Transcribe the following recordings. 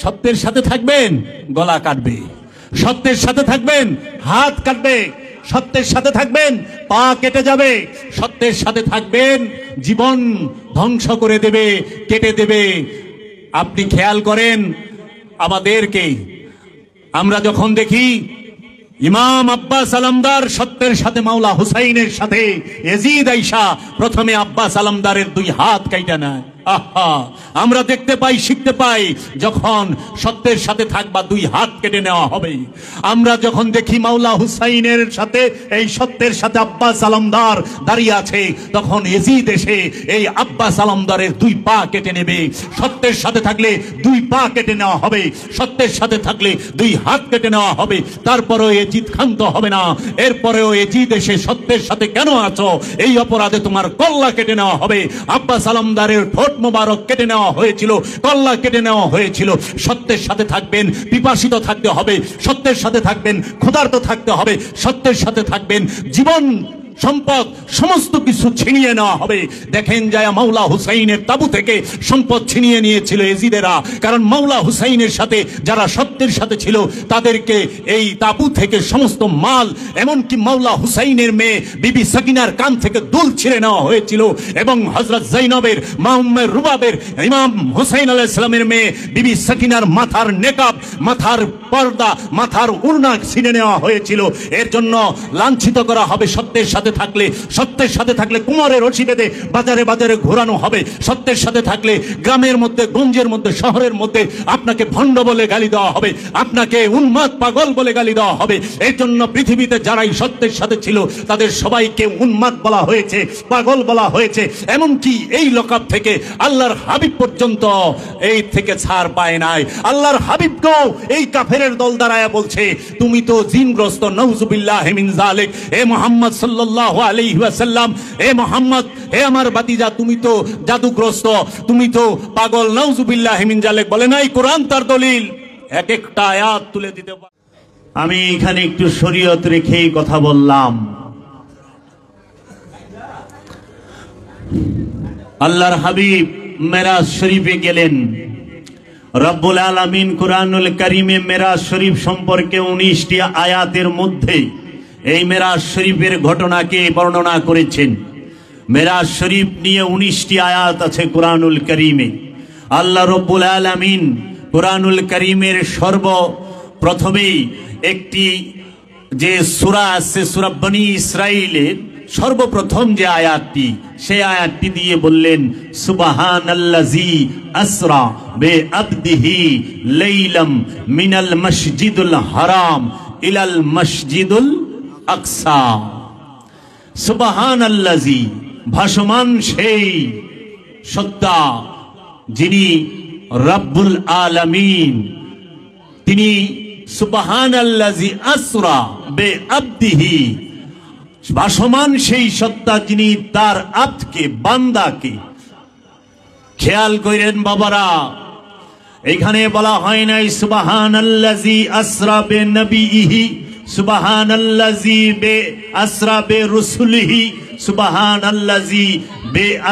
সত্যের সাথে থাকবেন, গলা কাটবে। সত্যের সাথে থাকবেন, হাত কাটবে। সত্যের সাথে থাকবেন, পা কেটে যাবে। সত্যের সাথে থাকবেন, জীবন ধ্বংস করে দেবে, কেটে দেবে। আপনি খেয়াল করেন আমাদেরকে, আমরা যখন দেখি ইমাম আব্বাস আলমদার সত্যের সাথে মাওলা হুসাইনের সাথে ইয়াজিদ আইসা প্রথমে আব্বাস আলমদারের 2 হাত কাইটা নেয়। আহা, আমরা দেখতে পাই, শিখতে পাই, যখন সত্যের সাথে থাকবা 2 হাত কেটে নেওয়া হবে। আমরা যখন দেখি মাওলা হুসাইনের সাথে এই সত্যের সাথে আব্বাস আলমদার দাঁড়িয়ে আছে, তখন ইয়াজিদ এসে এই আব্বাস আলমদারের 2 পা কেটে নেবে। সত্যের সাথে থাকলে 2 পা কেটে নেওয়া হবে, সত্যের সাথে থাকলে 2 হাত কেটে নেওয়া হবে। তারপরেও ইয়াজিদ ক্ষান্ত হবে না। এরপরেও ইয়াজিদ এসে সত্যের সাথে কেন আছো, এই অপরাধে তোমার কল্লা কেটে নেওয়া হবে। আব্বাস আলমদারের ঠোঁট মোবারক কেটে নেওয়া হয়েছিল, কল্লা কেটে নেওয়া হয়েছিল। সত্যের সাথে থাকবেন, পিপাসিত থাকতে হবে। সত্যের সাথে থাকবেন, ক্ষুধার্ত থাকতে হবে। সত্যের সাথে থাকবেন, জীবন সম্পদ সমস্ত কিছু ছিনিয়ে নেওয়া হবে। দেখেন যায় মাওলা হুসাইনের তাবু থেকে সম্পদ ছিনিয়ে নিয়েছিল ইয়াজিদেরা, কারণ মাওলা হুসাইনের সাথে যারা সত্যের সাথে ছিল তাদেরকে এই তাবু থেকে সমস্ত মাল, এমনকি মাওলা হুসাইনের মেয়ে বিবি সাকিনার কান থেকে দুল ছিঁড়ে নেওয়া হয়েছিল, এবং হযরত জৈনবের, মা উম্মে রুবাবের, ইমাম হুসাইন আলাইহিস সালামের মেয়ে বিবি সাকিনার মাথার নেকাব, মাথার পর্দা, মাথার উড়না ছিঁড়ে নেওয়া হয়েছিল। এর জন্য লাঞ্ছিত করা হবে। সত্যের সাথে থাকলে, সত্যের সাথে থাকলে কুমারে রশি বেঁধে বাজারে বাজারে ঘোরানো হবে। সত্যের সাথে থাকলে গ্রামের মধ্যে, গঞ্জের মধ্যে, শহরের মধ্যে আপনাকে ভণ্ড বলে গালি দেওয়া হবে, আপনাকে উন্মাদ পাগল বলে গালি দেওয়া হবে। এর জন্য পৃথিবীতে যারাই সত্যের সাথে ছিল তাদের সবাইকে উন্মাদ বলা হয়েছে, পাগল বলা হয়েছে। এমনকি এই লকাব থেকে আল্লাহর হাবিব পর্যন্ত এই থেকে ছাড় পায় নাই। আল্লাহর হাবিবকেও এই কাফেরের দল দাঁড়ায়া বলছে, তুমি তো জিনগ্রস্ত, নাউজুবিল্লাহ মিন যালিক। এ মুহাম্মদ সাল্লাল্লাহু আলাইহি ওয়াসাল্লাম, এ মুহাম্মদ, হে আমার বাতিজা, তুমি তো জাদুগ্রস্ত, তুমি তো পাগল, নাউজুবিল্লাহ মিন যালিক। বলে নাই কোরআন তার দলিল, এক একটা আয়াত তুলে দিতে পারে। আমি এখানে একটু শরীয়ত রেখেই কথা বললাম। আল্লাহর হাবিব মেরাজ শরীফে গেলেন। রব্বুল আলামিন কুরআনুল কারীমে মেরাজ শরীফ সম্পর্কে 19টি আয়াতের মধ্যে এই মেরাজ শরীফের ঘটনাকে বর্ণনা করেছেন। মেরাজ শরীফ নিয়ে 19টি আয়াত আছে কুরআনুল কারীমে। আল্লাহ রব্বুল আলামিন কুরআনুল কারীমের সর্বপ্রথমেই একটি যে সূরা আছে, সূরা বনী ইসরাঈলের সর্বপ্রথম যে আয়াতটি, সেই আয়াতটি দিয়ে বললেন, সুবহানাল্লাযী আসরা বিআবদিহি লাইলাম মিনাল মসজিদুল হারাম ইলাল মসজিদুল আকসা। সুবহানাল্লাযী, ভাসমান সেই সত্তা যিনি রব্বুল আলামিন, তিনি সুবহানাল্লাযী আসরা বিআবদিহি, ভাসমান সেই সত্তা যিনি তার আব্দকে, বান্দাকে। খেয়াল করেন বাবারা, এখানে বলা হয় নাই সুবহানাল্লাযী আসরা বিনবিহি, সুবহানাল্লাযী আসরা বিরুসুলিহি, সুবহানাল্লাযী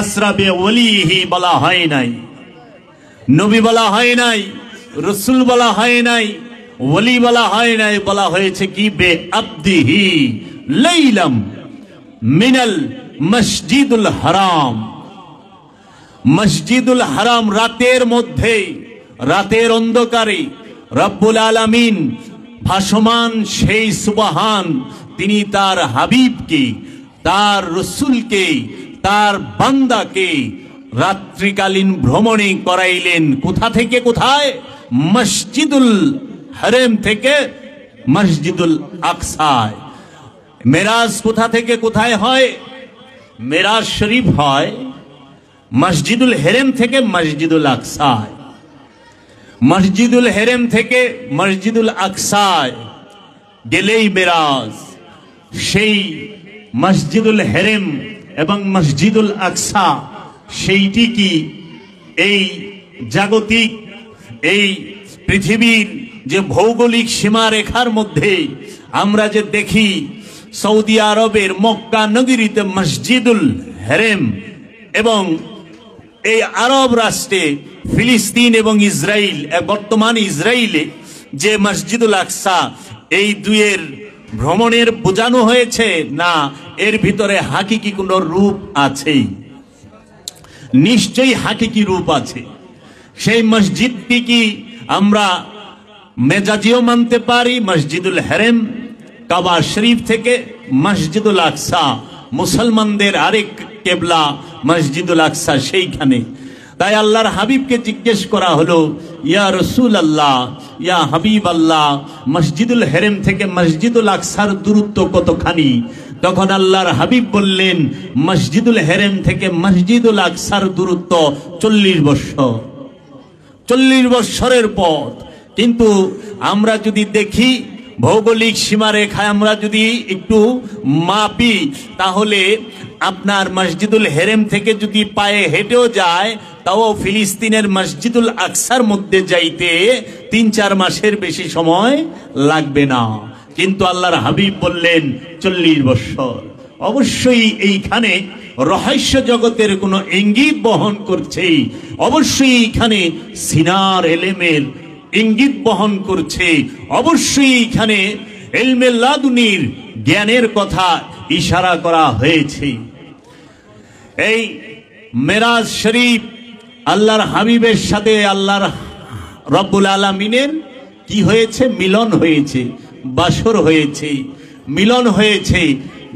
আসরা বিওয়ালিহি বলা হয় নাই। নবী বলা হয় নাই, রাসূল বলা হয় নাই, ওলি বলা হয় নাই। বলা হয়েছে কি, বিআবদিহি লাইলাম মিনাল মসজিদুল হারাম। মসজিদুল হারাম, রাতের মধ্যে, রাতের অন্ধকারে রব্বুল আলামিন ভাসমান সেই সুবহান, তিনি তার হাবিবকে, তার রাসূলকে, তার বান্দাকে রাত্রিকালীন ভ্রমণে করাইলেন। কোথা থেকে কোথায়? মসজিদুল হারাম থেকে মসজিদুল আকসায়। মেরাজ কোথা থেকে কোথায় হয়? মেরাজ শরীফ হয় মসজিদুল হেরেম থেকে মসজিদুল আকসায়। মসজিদুল হেরেম থেকে মসজিদুল আকসায় গেলেই মেরাজ। সেই মসজিদুল হেরেম এবং মসজিদুল আকসা, সেইটি কি এই জাগতিক, এই পৃথিবীর যে ভৌগোলিক সীমারেখার মধ্যে আমরা যে দেখি, সৌদি আরবের মক্কা নগরীতে মসজিদুল হেরেম এবং এই আরব রাষ্ট্রে ফিলিস্তিন এবং ইসরায়েল, বর্তমান ইসরায়েলে যে মসজিদুল আকসা, এই দুইয়ের ভ্রমণের বোঝানো হয়েছে না এর ভিতরে হাকিকি কোনো রূপ আছে? নিশ্চয়ই হাকিকি রূপ আছে। সেই মসজিদটি কি আমরা মেজাজিও মানতে পারি? মসজিদুল হারাম কাবা শরীফ থেকে মসজিদুল আকসা, মুসলমানদের আরেক কেবলা মসজিদুল আকসা সেইখানে। তাই আল্লাহর হাবিবকে জিজ্ঞেস করা হলো, ইয়া রসুল আল্লাহ, ইয়া হাবিব আল্লাহ, মসজিদুল হারাম থেকে মসজিদুল আকসার দূরত্ব কতখানি? তখন আল্লাহর হাবিব বললেন, মসজিদুল হারাম থেকে মসজিদুল আকসার দূরত্ব 40 বছর। 40 বছরের পথ। কিন্তু আমরা যদি দেখি ভৌগোলিক সীমারেখায় আমরা যদি একটু মাপি, তাহলে আপনার মসজিদুল হারাম থেকে যদি পায়ে হেঁটেও যায়, তাও ফিলিস্তিনের মসজিদুল আকসার মধ্যে যাইতে 3-4 মাসের বেশি সময় লাগবে না। কিন্তু আল্লাহর হাবিব বললেন 40 বছর। অবশ্যই এইখানে রহস্য জগতের কোনো ইঙ্গিত বহন করছে, অবশ্যই এইখানে সিনার এলেমের ইঙ্গিত বহন করছে, অবশ্যই এখানে ইলমে লাদুনির জ্ঞানের কথা ইশারা করা হয়েছে। এই মেরাজ শরীফ আল্লাহর হাবিবের সাথে আল্লাহর রব্বুল আলামিনের কি হয়েছে? মিলন হয়েছে, বাসর হয়েছে, মিলন হয়েছে।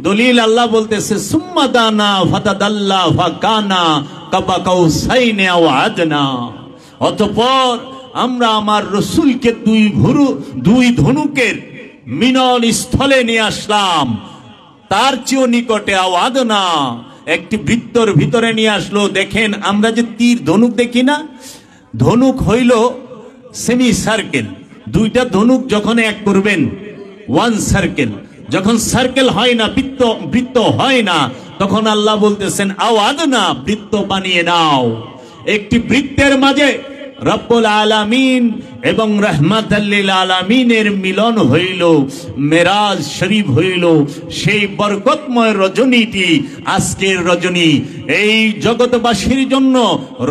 দলিল আল্লাহ বলতেছে, সুম্মা দানা ফাতাদাল্লা ফাকানা কাবা কাউসাইনি আও আদনা। অতঃপর আমরা আমার রসুলকে দুই ধনুকের মিলন স্থলে নিয়ে আসলাম, তার চেয়েও নিকটে আওয়াদ না, একটি বৃত্তর ভিতরে নিয়ে আসলো। দেখেন আমরা যে তীর ধনুক দেখি না, ধনুক হইল সেমি সার্কেল। দুইটা ধনুক যখন এক করবেন, 1 সার্কেল, যখন সার্কেল হয় না, বৃত্ত হয় না, তখন আল্লাহ বলতেছেন আওয়াদ না, বৃত্ত বানিয়ে নাও। একটি বৃত্তের মাঝে রব্বুল আলামিন এবং রাহমাতাল লিল আলামিনের মিলন হইল, মেরাজ শরীফ হইল। সেই বরকতময় রজনীটি আজকের রজনী, এই জগৎবাসীর জন্য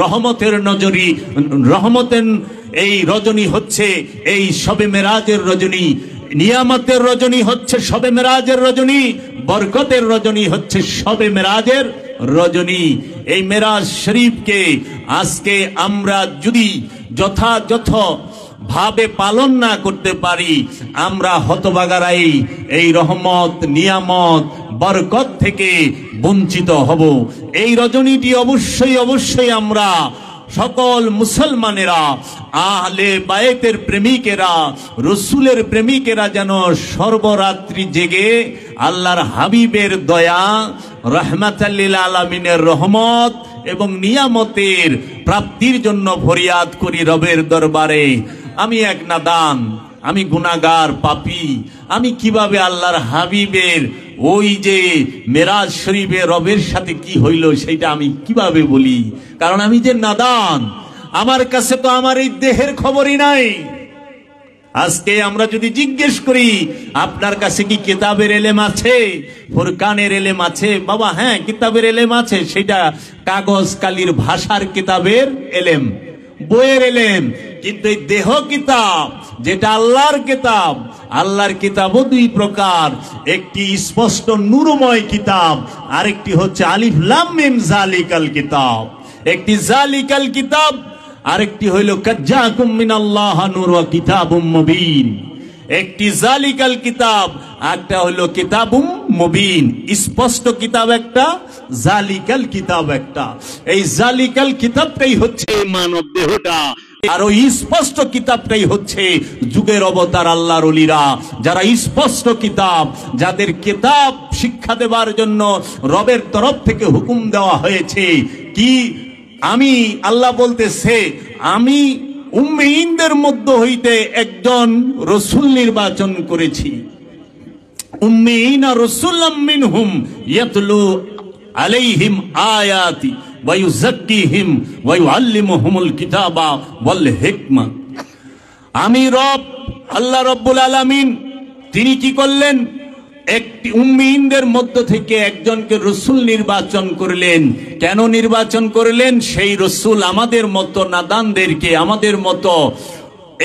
রহমতের এই রজনী হচ্ছে এই শবে মেরাজের রজনী। নিয়ামতের রজনী হচ্ছে শবে মেরাজের রজনী, বরকতের রজনী হচ্ছে শবে মেরাজের রজনী। এই মেরাজ শরীফকে আজকে আমরা যদি যথাযথ ভাবে পালন না করতে পারি, আমরা হতভাগারাই এই রহমত, নিয়ামত, বরকত থেকে বঞ্চিত হব। এই রজনীটি অবশ্যই আমরা সকল মুসলমানেরা, আহলে বায়েতের প্রেমিকেরা, রসুলের প্রেমিকেরা যেন সর্বরাত্রি জেগে আল্লাহর হাবিবের দয়া, রাহমাতাল লিল আলামিনের রহমত এবং নিয়ামতের প্রাপ্তির জন্য ফরিয়াদ করি রবের দরবারে। আমি এক নাদান, আমি গুনাহগার, পাপী, আমি কিভাবে আল্লাহর হাবিবের ওই যে মেরাজ শরীফে রবের সাথে কি হইল সেটা আমি কিভাবে বলি? কারণ আমি যে নাদান, আমার কাছে তো আমার এই দেহের খবরই নাই। আজকে আমরা যদি জিজ্ঞেস করি আপনার কাছে কি কিতাবের এলেম আছে, ফুরকানের এলেম আছে? বাবা হ্যাঁ, কিতাবের এলেম আছে, সেটা কাগজ কালির ভাষার কিতাবের এলেম, বইয়ের এলেম। কিন্তু এই দেহ কিতাব, যেটা আল্লাহর কিতাব, আল্লাহর কিতাবও 2 প্রকার। একটি স্পষ্ট নূরময় কিতাব, আরেকটি হচ্ছে আলিফ লাম মিম জালিকাল কিতাব। একটি জালিকাল কিতাব, আরেকটি হইল কাজ্জাকুম মিনাল্লাহ নূর ওয়া কিতাবুম মুবিন। একটি জালিকাল কিতাব, একটা হইল কিতাবুম মুবিন, স্পষ্ট কিতাব একটা, জালিকাল কিতাব একটা। এই জালিকাল কিতাবটাই হচ্ছে মানব দেহটা, আর ওই স্পষ্ট কিতাবটাই হচ্ছে যুগের অবতার আল্লাহর ওলিরা, যারা স্পষ্ট কিতাব, যাদের কিতাব শিক্ষা দেবার জন্য রবের তরফ থেকে হুকুম দেওয়া হয়েছে। কি আমি আল্লাহ বলতেছে, আমি উম্মিয়িনদের মধ্য হইতে একজন রসুল নির্বাচন করেছি। উম্মিয়িনা রাসূলাম মিনহুম ইয়াতলু আলাইহিম আয়াতি ওয়া ইউযাক্কিহিম ওয়া ইউআল্লিমুহুমুল কিতাবা ওয়াল হিকমা। আমি রব আল্লাহ রব্বুল আলামিন, তিনি কি করলেন? একটি উম্মিনদের মধ্য থেকে একজনকে রসুল নির্বাচন করলেন। কেন নির্বাচন করলেন? সেই রসুল আমাদের মতো নাদানদেরকে, আমাদের মতো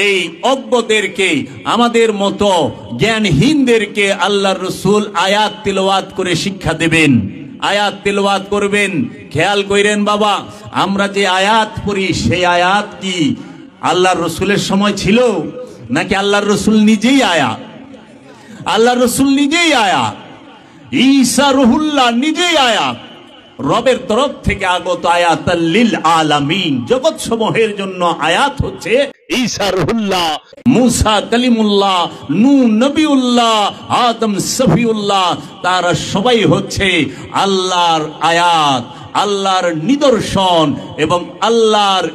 এই অজ্ঞদেরকে, আমাদের মতো জ্ঞানহীনদেরকে আল্লাহর রসুল আয়াত তিলাওয়াত করে শিক্ষা দেবেন, আয়াত তিলাওয়াত করবেন। খেয়াল করেন বাবা, আমরা যে আয়াত পড়ি সেই আয়াত কি আল্লাহর রসুলের সময় ছিল নাকি আল্লাহর রসুল নিজেই আয়াত? আল্লাহর রসুল নিজেই আয়াত, ঈসা রুহুল্লাহ নিজেই আয়াত, রবের তরফ থেকে আগত আয়াত লিল আলামিন, জগৎ সমূহের জন্য আয়াত হচ্ছে ঈসা রুহুল্লাহ, মুসা কালিমুল্লাহ, নূহ নবিউল্লাহ, আদম সফিউল্লাহ, তারা সবাই হচ্ছে আল্লাহর আয়াত, আল্লাহর নিদর্শন এবং আল্লাহর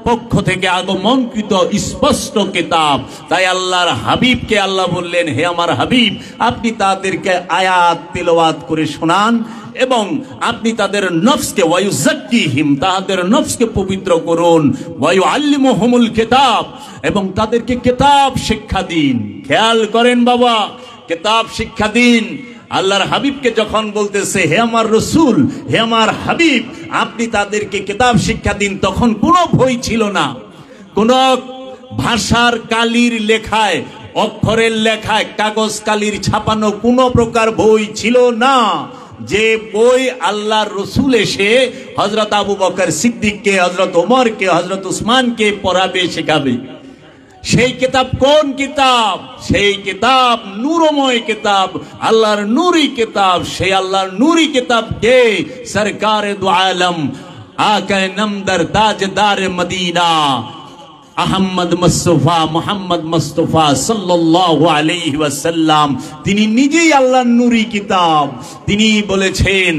পক্ষ থেকে আগমনকৃত স্পষ্ট কিতাব। তাই আল্লাহর হাবিবকে আল্লাহ বললেন, হে আমার হাবিব, আপনি তাদেরকে আয়াত তিলাওয়াত করে শোনান এবং আপনি তাদের নফসকে ওয়ায়ুযাক্কিহিম, তাদের নফসকে পবিত্র করুন, ওয়ায়ুআল্লিমুহুমুল কিতাব, এবং তাদেরকে কিতাব শিক্ষা দিন। খেয়াল করেন বাবা, কিতাব শিক্ষা দিন। আল্লাহর হাবিবকে যখন বলতেছে, হে আমার রসুল, হে আমার হাবিব, আপনি তাদেরকে কিতাব শিক্ষা দিন, তখন কোনো ভয় ছিল না। কোন ভাষার কালির লেখায়, অক্ষরের লেখায়, কাগজ কালির ছাপানো কোনো প্রকার বই ছিল না, যে বই আল্লাহর রসুল এসে হযরত আবু বকর সিদ্দিককে, হযরত ওমরকে, হযরত উসমানকে পড়াবে, শেখাবে। সেই কিতাব কোন কিতাব? সেই কিতাব নূরময় কিতাব, আল্লাহর নূরি কিতাব। সেই আল্লাহর নূরি কিতাব কে? সরকারে দু আলম, আকা নামদার, তাজদার মদিনা, আহমদ মুস্তাফা, মোহাম্মদ মুস্তাফা সাল্লাল্লাহু আলাইহি ওয়াসাল্লাম। তিনি নিজেই আল্লাহর নূরি কিতাব। তিনি বলেছেন,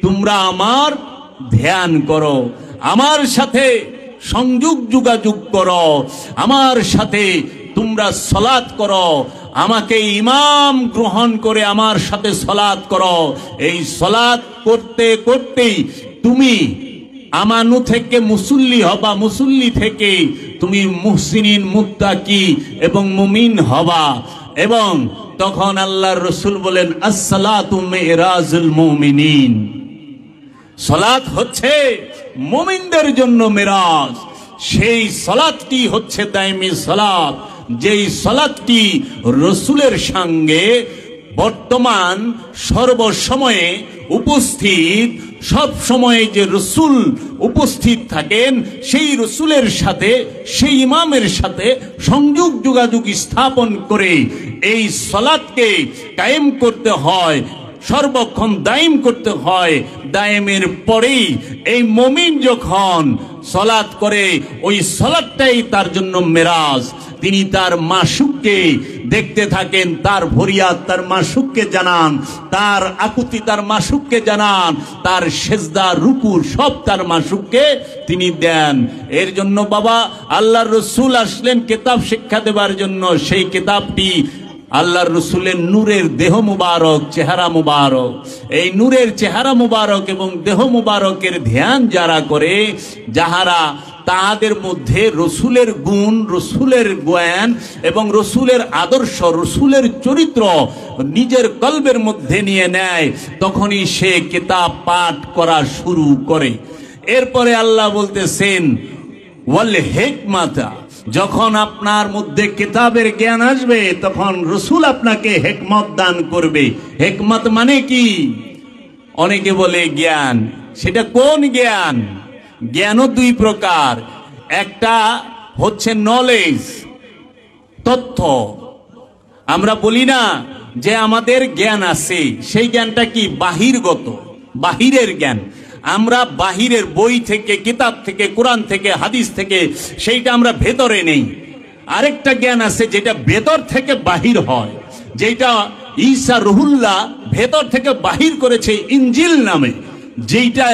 তোমরা আমার ধ্যান করো, আমার সাথে সংযোগ যোগাযোগ করো, আমার সাথে তোমরা সালাত করো, আমাকে ইমাম গ্রহণ করে আমার সাথে সালাত করো। এই সালাত করতে করতেই তুমি আমানু থেকে মুসল্লি হবা, মুসল্লি থেকে তুমি মুহসিনিন, মুত্তাকি এবং মুমিন হবা। এবং তখন আল্লাহর রসুল বলেন, আসসালাতু মিরাজুল মুমিনিন, সালাত হচ্ছে মুমিনদের জন্য মিরাজ। সেই সালাতটি হচ্ছে দাইমি সালাত, যেই সালাতটি রসুলের সঙ্গে বর্তমান সর্বসময়ে উপস্থিত, সব সময়ে যে রসুল উপস্থিত থাকেন, সেই রসুলের সাথে, সেই ইমামের সাথে সংযোগ যোগাযোগ স্থাপন করে এই সালাতকে কায়েম করতে হয়, সর্বক্ষণ দায়েম করতে হয়। দায়েমের পরেই এই মুমিন যখন সালাত করে, ওই সালাতটাই তার জন্য মেরাজ। তিনি তার মাশুককে দেখতে থাকেন, তার ফরিয়াদ তার মাশুককে জানান, তার আকুতি তার মাশুককে জানান, তার সেজদা রুকু সব তার মাশুককে তিনি দেন। এর জন্য বাবা আল্লাহর রসুল আসলেন কিতাব শিক্ষা দেবার জন্য। সেই কিতাবটি আল্লাহর রসুলের নূরের দেহ মুবারক, চেহারা মুবারক। এই নূরের চেহারা মুবারক এবং দেহ মুবারকের ধ্যান যারা করে, যাহারা তাদের মধ্যে রসুলের গুণ, রসুলের জ্ঞান এবং রসুলের আদর্শ, রসুলের চরিত্র নিজের কলবের মধ্যে নিয়ে নেয়, তখনই সে কিতাব পাঠ করা শুরু করে। এরপরে আল্লাহ বলতেছেন, ওয়াল হিকমাতা, যখন আপনার মধ্যে কিতাবের জ্ঞান আসবে, তখন রসুল আপনাকে হিকমত দান করবে। হিকমত মানে কি? অনেকে বলে জ্ঞান। সেটা কোন জ্ঞান? জ্ঞানও দুই প্রকার। একটা হচ্ছে নলেজ, তথ্য। আমরা বলি না যে আমাদের জ্ঞান আছে, সেই জ্ঞানটা কি? বাহিরগত, বাহিরের জ্ঞান। আমরা বাহিরের বই থেকে, কিতাব থেকে, কোরআন থেকে, হাদিস থেকে, সেইটা আমরা ভেতরে নেই। আরেকটা জ্ঞান আছে যেটা ভেতর থেকে বাহির হয়, যেটা ঈসা রুহুল্লাহ ভেতর থেকে বাহির করেছে ইনজিল নামে, যেইটা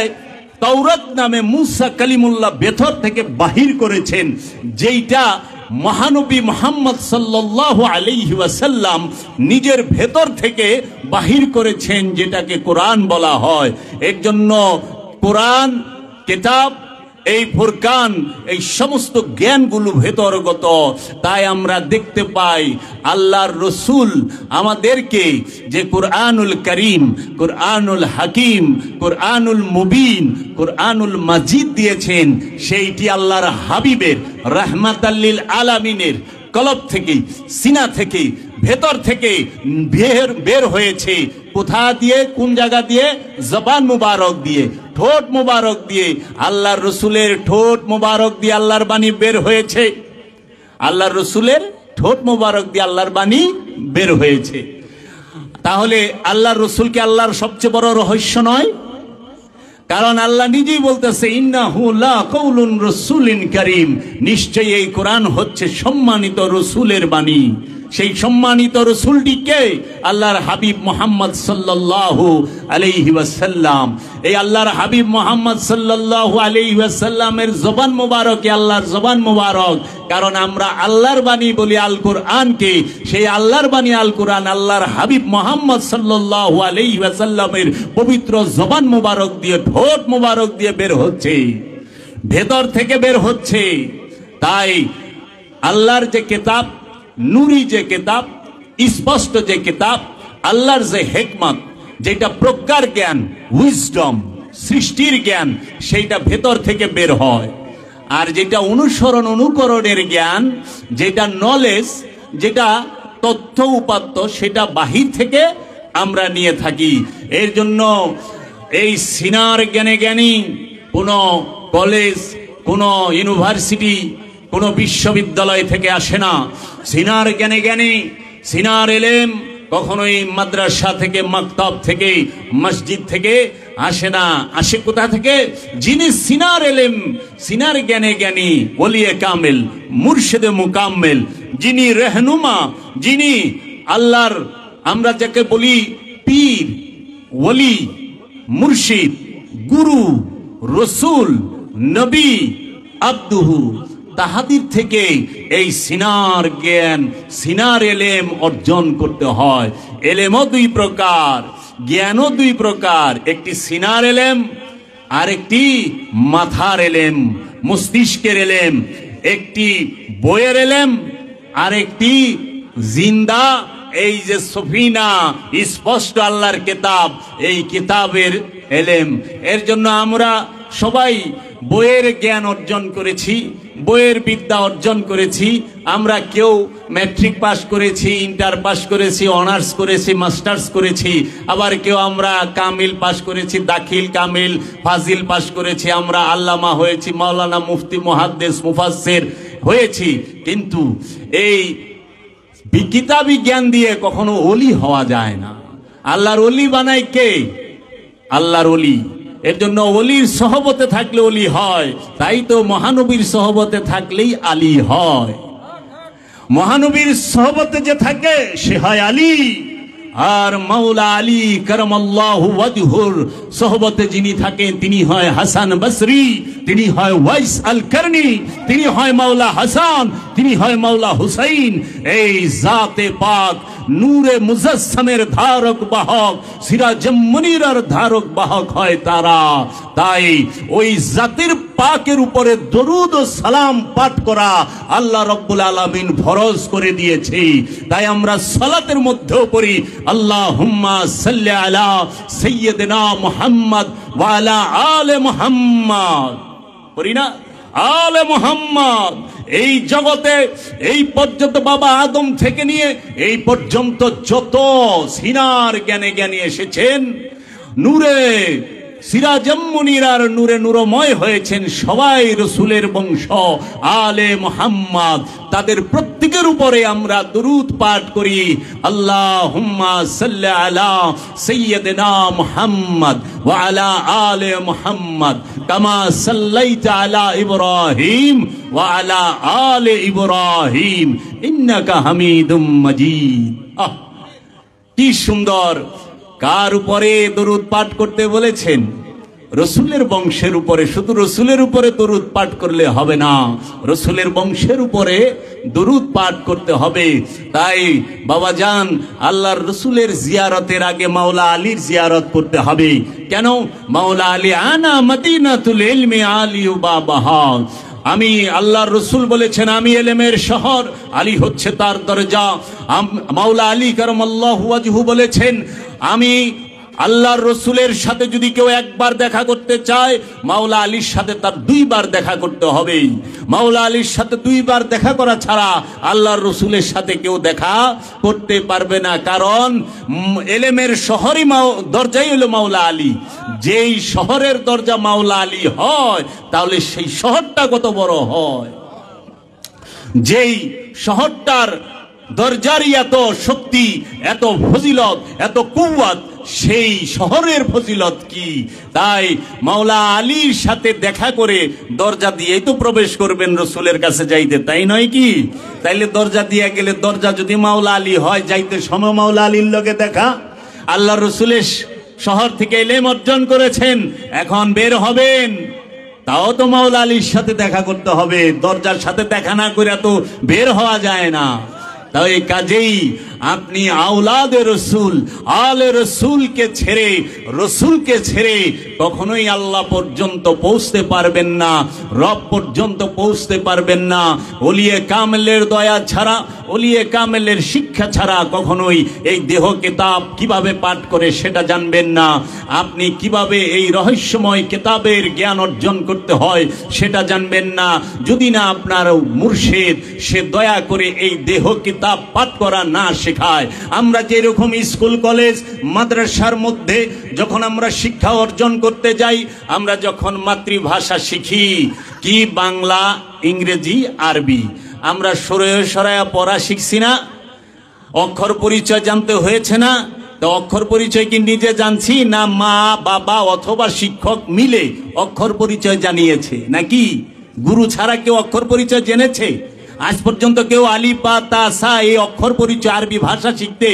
তাওরাত নামে মুসা কালিমুল্লাহ ভেতর থেকে বাহির করেছেন, যেইটা মহানবী মুহাম্মদ সাল্লাল্লাহু আলাইহি ওয়াসাল্লাম নিজের ভেতর থেকে বাহির করেছেন, যেটাকে কোরআন বলা হয়। এর জন্য কোরআন কিতাব এই ফুরকান, এই সমস্ত জ্ঞানগুলো ভেতরগত। তাই আমরা দেখতে পাই আল্লাহর রসুল আমাদেরকে যে কুরআনুল করিম, কুরআনুল হাকিম, কুরআনুল মুবিন, কুরআনুল মাজিদ দিয়েছেন, সেইটি আল্লাহর হাবিবের রাহমাতাল লিল আলামিনের কলব থেকে, সিনা থেকে, ভেতর থেকে বের হয়েছে। কোথা দিয়ে? কোন জায়গা দিয়ে? জবান মুবারক দিয়ে, ঠোঁট মুবারক দিয়ে। আল্লাহর রসুলের ঠোঁট মুবারক দিয়ে আল্লাহর বাণী বের হয়েছে। আল্লাহর রসুলের ঠোঁট মুবারক দিয়ে আল্লাহর বাণী বের হয়েছে। তাহলে আল্লাহর রসুলকে আল্লাহর সবচেয়ে বড় রহস্য নয়? কারণ আল্লাহ নিজেই বলতেছে, ইন্নাহু লা কাউলুন রাসূলিন কারীম, নিশ্চয়ই এই কোরআন হচ্ছে সম্মানিত রসুলের বাণী। সেই সম্মানিত রসুলটিকে আল্লাহর হাবিব মুহাম্মদ সাল্লাল্লাহু আলাইহি ওয়াসাল্লাম। এই আল্লাহর হাবিব মুহাম্মদ সাল্লাল্লাহু আলাইহি ওয়াসাল্লামের জবান মোবারকে আল্লাহর জবান মোবারক। কারণ আমরা আল্লাহর বাণী বলি আল কোরআনকে, সেই আল্লাহর বাণী আল কোরআন আল্লাহর হাবিব মুহাম্মদ সাল্লাল্লাহু আলাইহি ওয়াসাল্লামের পবিত্র জবান মোবারক দিয়ে, ঠোঁট মোবারক দিয়ে বের হচ্ছে, ভেতর থেকে বের হচ্ছে। তাই আল্লাহর যে কিতাব, নূরি যে কিতাব, স্পষ্ট যে কিতাব, আল্লাহর যে হিকমত, যেটা প্রজ্ঞার জ্ঞান, উইজডম, সৃষ্টির জ্ঞান, সেইটা ভেতর থেকে বের হয়। আর যেটা অনুসরণ অনুকরণের জ্ঞান, যেটা নলেজ, যেটা তথ্য উপাত্ত, সেটা বাহির থেকে আমরা নিয়ে থাকি। এর জন্য এই সিনার জ্ঞানে জ্ঞানী কোনো কলেজ, কোনো ইউনিভার্সিটি, কোনো বিশ্ববিদ্যালয় থেকে আসে না। সিনার জ্ঞানে জ্ঞানী, সিনার এলেম কখনোই মাদ্রাসা থেকে, মাকতাব থেকে, মসজিদ থেকে আসে না। আসে কোথা থেকে? যিনি সিনার এলেম, সিনার জ্ঞানে জ্ঞানী, ওলিয়ে কামেল, মুর্শিদে মুকাম্মেল, যিনি রেহনুমা, যিনি আল্লাহর, আমরা যাকে বলি পীর, ওলি, মুর্শিদ, গুরু, রসুল, নবী, আব্দুহু, তাহাদের থেকে এই সিনার জ্ঞান, সিনার এলেম অর্জন করতে হয়। এলেমও দুই প্রকার, জ্ঞানও দুই প্রকার। একটি সিনার এলেম, আর একটি মাথার এলেম, মস্তিষ্কের এলেম। একটি বইয়ের এলেম, আর একটি জিন্দা, এই যে সফিনা, স্পষ্ট আল্লাহর কিতাব, এই কিতাবের এলেম। এর জন্য আমরা সবাই বইয়ের জ্ঞান অর্জন করেছি, বইয়ের বিদ্যা অর্জন করেছি। আমরা কেউ ম্যাট্রিক পাস করেছি, ইন্টার পাস করেছি, অনার্স করেছি, মাস্টার্স করেছি। আবার কেউ আমরা কামিল পাস করেছি, দাখিল, কামিল, ফাজিল পাস করেছি। আমরা আল্লামা হয়েছি, মাওলানা, মুফতি, মুহাদ্দিস, মুফাসসির হয়েছি। কিন্তু এই কিতাবি জ্ঞান দিয়ে কখনো ওলি হওয়া যায় না। আল্লাহর ওলি বানায় কে? আল্লাহর ওলি। এর জন্য ওলির সহবতে থাকলে ওলি হয়। তাই তো মহানবীর সহবতে থাকলেই আলী হয়। মহানবীর সহবতে যে থাকে সে হয় আলী। আর মাওলা আলী কারামাল্লাহু ওয়াজহুর সহবতে যিনি থাকেন তিনি হয় হাসান বসরি, তিনি হয় ওয়াইস আল করনি, তিনি হয় মাওলা হাসান, তিনি হয় মাওলা হুসাইন। এই জাতে পাক নূরে মুজাসসামের ধারক বাহক, সিরাজুম মুনিরার ধারক বাহক হয় তারা। তাই ওই জাতির পাকের উপরে দরুদ ও সালাম পাঠ করা আল্লাহ রাব্বুল আলামিন ফরজ করে দিয়েছে। তাই আমরা সালাতের মধ্যেও পড়ি আল্লাহুম্মা সাল্লি আলা সাইয়্যিদিনা মুহাম্মদ ওয়া আলা আলে মুহাম্মদ, পড়ি না? আলে মুহাম্মদ। এই জগতে এই পর্যন্ত বাবা আদম থেকে নিয়ে এই পর্যন্ত যত সিনার জ্ঞানে জ্ঞানী এসেছেন, নূরে সিরাজুম মুনিরার নূরে নূরময় হয়েছেন, সবাই রসুলের বংশ, আলে মুহাম্মদ। তাদের প্রত্যেকের উপরে আমরা দরুদ পাঠ করি আল্লাহুম্মা সাল্লি আলা সাইয়্যিদিনা মুহাম্মদ ওয়া আলা আলে মুহাম্মদ কামা সাল্লাইতা আলা ইব্রাহিম ওয়া আলা আলে ইব্রাহিম ইন্নাকা হামিদুম মাজিদ। কি সুন্দর! কার উপরে দরুদ পাঠ করতে বলেছেন? রসুলের বংশের উপরে, শুধু রসুলের উপরে দরুদ পাঠ করলে হবে না, রসুলের বংশের উপরে দরুদ পাঠ করতে হবে। তাই বাবাজান, আল্লাহর রসুলের জিয়ারতের আগে মাওলা আলীর জিয়ারত করতে হবে। কেন? মাওলা আলী আনা মদিনাতুল ইলমি আলী বাবাহা, আমি আল্লাহর রসুল বলেছেন আমি এলেমের শহর, আলী হচ্ছে তার দরজা। মাওলা আলী কারামাল্লাহু ওয়াজহু বলেছেন আমি আল্লাহর রসুলের সাথে যদি কেউ একবার দেখা করতে চায়, মাওলা আলীর সাথে তার 2 বার দেখা করতে হবে। মাওলা আলীর সাথে 2 বার দেখা করা ছাড়া আল্লাহর রসুলের সাথে কেউ দেখা করতে পারবে না। কারণ এলেমের শহরই দরজাই হলো মাওলা আলী। যেই শহরের দরজা মাওলা আলী হয়, তাহলে সেই শহরটা কত বড় হয়। যেই শহরটার দরজারই এত শক্তি, এত ফজিলত, এত কুওয়াত, সেই শহরের ফজিলত কি। তাই মাওলা আলীর সাথে দেখা করে দরজা দিয়েই তো প্রবেশ করবেন রসুলের কাছে যাইতে, তাই নয় কি? তাইলে দরজা দিয়ে গেলে, দরজা যদি মাওলা আলী হয়, যাইতে সময় মাওলা আলীর লগে দেখা। আল্লাহ রসুলের শহর থেকে ইলম অর্জন করেছেন, এখন বের হবেন, তাও তো মাওলা আলীর সাথে দেখা করতে হবে। দরজার সাথে দেখা না করে তো বের হওয়া যায় না। তাই কাজেই আপনি আওলাদে রসুল, আলে রসুলকে ছেড়ে কখনোই আল্লাহ পর্যন্ত পৌঁছতে পারবেন না, রব পর্যন্ত পৌঁছতে পারবেন না। ওলিয়ে কামেলের দয়া ছাড়া, ওলিয়ে কামেলের শিক্ষা ছাড়া কখনোই এই দেহ কিতাব কিভাবে পাঠ করে সেটা জানবেন না। আপনি কিভাবে এই রহস্যময় কিতাবের জ্ঞান অর্জন করতে হয় সেটা জানবেন না, যদি না আপনার মুর্শিদ সে দয়া করে এই দেহ কিতাব পাঠ করা না শেখায়। আমরা যেরকম স্কুল কলেজ মাদ্রাসার মধ্যে যখন আমরা শিক্ষা অর্জন করতে যাই, আমরা যখন মাতৃভাষা শিখি, কি বাংলা, ইংরেজি, আরবি, আমরা সরায়া পড়া শিখছি না? অক্ষর পরিচয় জানতে হয়েছে না? তো অক্ষর পরিচয় কি নিজে জানছি, না মা বাবা অথবা শিক্ষক মিলে অক্ষর পরিচয় জানিয়েছে? নাকি গুরু ছাড়া কেউ অক্ষর পরিচয় জেনেছে? আজ পর্যন্ত কেউ আলিফ বা তা সা এই অক্ষর পরিচয়, আরবি ভাষা শিখতে,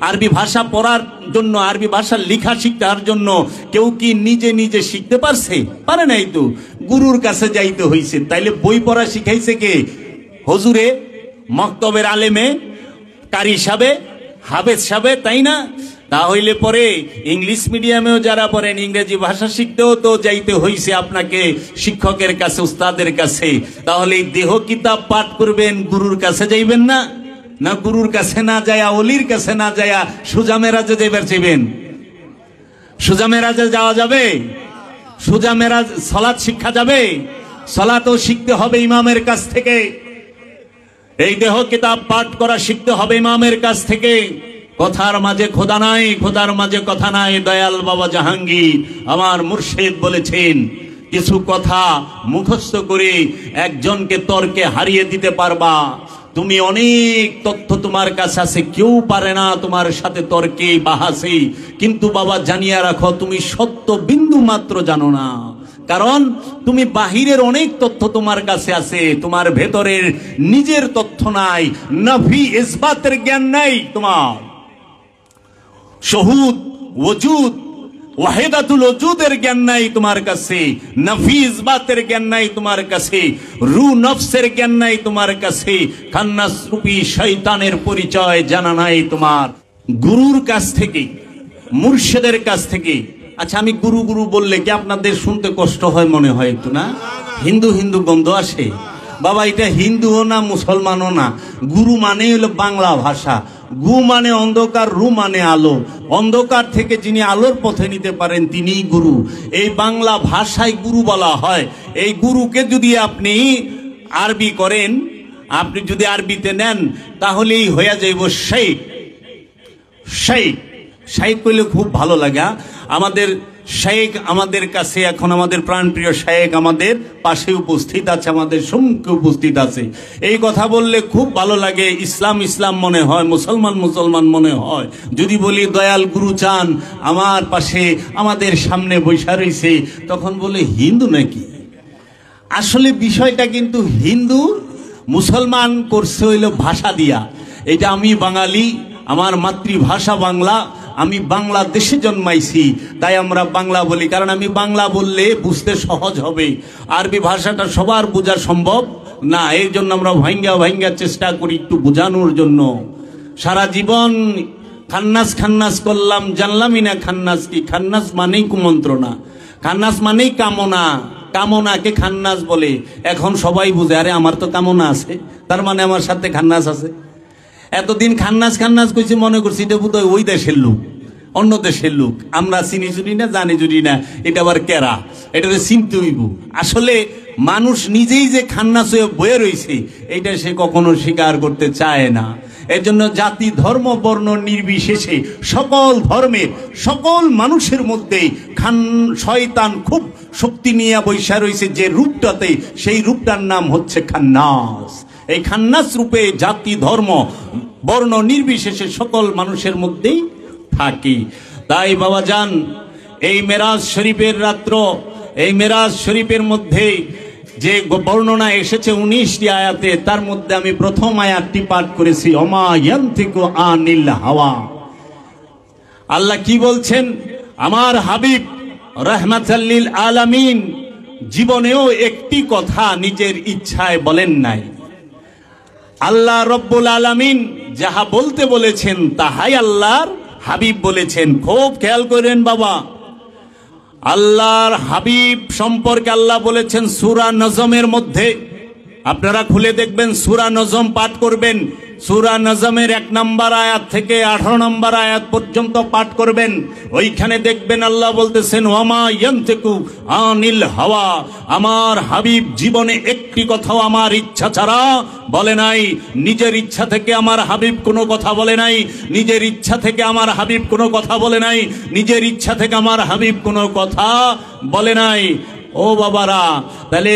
আরবি ভাষা পড়ার জন্য, আরবি ভাষা লেখা শিখতে জন্য কেউ কি নিজে নিজে শিখতে পারছে? পারে নাই তো, গুরুর কাছে যাইতে হইছে। তাইলে বই পড়া শিখাইছে কে? হুজুরে, মক্তবের আলেমে, কারি সাহেবে, হাফেজ সাহেবে, তাই না? তাহলে পরে ইংলিশ মিডিয়ামেও যারা পড়েন, ইংরেজি ভাষা শিখতেও তো যাইতে হইছে আপনাকে শিক্ষকের কাছে, উস্তাদের কাছে। তাহলে এই দেহ কিতাব পাঠ করবেন, গুরুর কাছে যাইবেন না? না গুরুর কাছে না যায়া, অলির কাছে না যায়া সোজা মেরাজে যাইবার চাইবেন? সোজা মেরাজে যাওয়া যাবে? সোজা মেরাজ সালাত শিক্ষা যাবে? সালাতও শিখতে হবে ইমামের কাছ থেকে। এই দেহ কিতাব পাঠ করা শিখতে হবে ইমামের কাছ থেকে। কথার মাঝে খোদা নাই, খোদার মাঝে কথা নাই। দয়াল বাবা জাহাঙ্গীর আমার মুর্শিদ বলেছেন, কিছু কথা মুখস্থ করে একজনকে তর্কে হারিয়ে দিতে পারবা। তুমি অনেক তথ্য তোমার কাছে আছে, কেউ পারে না তোমার সাথে তর্কে বাহাসে। কিন্তু বাবা জানিয়ে রাখো, তুমি সত্য বিন্দু মাত্র জানো না। কারণ তুমি বাহিরের অনেক তথ্য তোমার কাছে আছে, তোমার ভেতরের নিজের তথ্য নাই, নফি ইসবাতের জ্ঞান নাই তোমার। শহুদ, ওজুদ, ওয়াহিদাতুল ওজুদের জ্ঞান নাই তোমার কাছে, নফি ইসবাতের জ্ঞান নাই তোমার কাছে, রু নফসের জ্ঞান নাই তোমার কাছে, খান্নাস রূপী শয়তানের পরিচয় জানা নাই তোমার। গুরুর কাছ থেকে, মুর্শিদের কাছ থেকে। আচ্ছা, আমি গুরু গুরু বললে কি আপনাদের শুনতে কষ্ট হয় মনে হয় একটু? না, হিন্দু হিন্দু গন্ধ আসে। বাবা, এটা হিন্দুও না মুসলমানও না, গুরু মানে হলো বাংলা ভাষা। গু মানে অন্ধকার, রু মানে আলো। অন্ধকার থেকে যিনি আলোর পথে নিতে পারেন তিনিই গুরু। এই বাংলা ভাষায় গুরু বলা হয়। এই গুরুকে যদি আপনি আরবি করেন, আপনি যদি আরবিতে নেন, তাহলেই হয়ে যাইব শেখ। শেখ শেখ কইলে খুব ভালো লাগে। আমাদের শেখ আমাদের কাছে এখন, আমাদের প্রাণপ্রিয় শেখ আমাদের পাশে উপস্থিত আছে, আমাদের সম্মুখে উপস্থিত আছে। এই কথা বললে খুব ভালো লাগে, ইসলাম ইসলাম মনে হয়, মুসলমান মুসলমান মনে হয়। যদি বলি দয়াল গুরু চান আমার পাশে, আমাদের সামনে বৈশা রয়েছে, তখন বলে হিন্দু নাকি? আসলে বিষয়টা কিন্তু হিন্দু মুসলমান করছে হইল ভাষা দিয়া। এটা আমি বাঙালি, আমার মাতৃভাষা বাংলা, আমি বাংলাদেশে জন্মাইছি, তাই আমরা বাংলা বলি, কারণ আমি বাংলা বললে বুঝতে সহজ হবে। আরবি ভাষাটা সবার বোঝা সম্ভব না, এই জন্য আমরা ভাঙ্গা ভাঙ্গা চেষ্টা করি একটু বোঝানোর জন্য। সারা জীবন খান্নাস খান্নাস করলাম, জানলামই না খান্নাস কি। খান্নাস মানেই কুমন্ত্রণা, খান্নাস মানেই কামনা, কামনাকে খান্নাস বলে। এখন সবাই বুঝে, আরে আমার তো কামনা আছে, তার মানে আমার সাথে খান্নাস আছে। এতদিন খান্নাস খান্নাস কইছি, মনে করছি এটা বোধহয় ওই দেশের লোক, অন্য দেশের লোক। আমরা চিনি চুনি না, জানি চুনি না, এটা আবার কেরা, এটা চিনতে হইব। আসলে মানুষ নিজেই যে খান্নাস হয়ে বয়ে রয়েছে, এটা সে কখনো স্বীকার করতে চায় না। এর জন্য জাতি ধর্ম বর্ণ নির্বিশেষে সকল ধর্মের সকল মানুষের মধ্যে শয়তান খুব শক্তি নিয়ে বৈশা রয়েছে যে রূপটাতে, সেই রূপটার নাম হচ্ছে খান্নাস। এই খান্নাস রূপে জাতি ধর্ম বর্ণ নির্বিশেষে সকল মানুষের মধ্যেই থাকি। তাই বাবা যান, এই মেরাজ শরীফের রাত্র, এই মেরাজ শরীফের মধ্যে যে বর্ণনা এসেছে 19টি আয়াতে, তার মধ্যে আমি প্রথম আয়াতটি পাঠ করেছি, ওমা ইয়ান্তিকু আনিল হাওয়া। আল্লাহ কি বলছেন? আমার হাবিব রাহমাতাল লিল আলামিন জীবনেও একটি কথা নিজের ইচ্ছায় বলেন নাই। আল্লাহ রব্বুল আলামিন যাহা বলতে বলেছেন তাহাই আল্লাহর হাবিব বলেছেন। খুব খেয়াল করেন বাবা, আল্লাহর হাবিব সম্পর্কে আল্লাহ বলেছেন সূরা নজমের মধ্যে। আপনারা খুলে দেখবেন, সূরা নজম পাঠ করবেন, সূরা নজমের 1 নম্বর আয়াত থেকে 18 নম্বর আয়াত পর্যন্ত পাঠ করবেন। ওইখানে দেখবেন আল্লাহ বলতেছেন, ওয়ামা ইয়ান্তিকু আনিল হাওয়া। আমার হাবিব জীবনে একটি কথাও আমার ইচ্ছা ছাড়া বলে নাই। নিজের ইচ্ছা থেকে আমার হাবিব কোনো কথা বলে নাই, নিজের ইচ্ছা থেকে আমার হাবিব কোনো কথা বলে নাই, নিজের ইচ্ছা থেকে আমার হাবিব কোনো কথা বলে নাই। ও বাবারা, তাহলে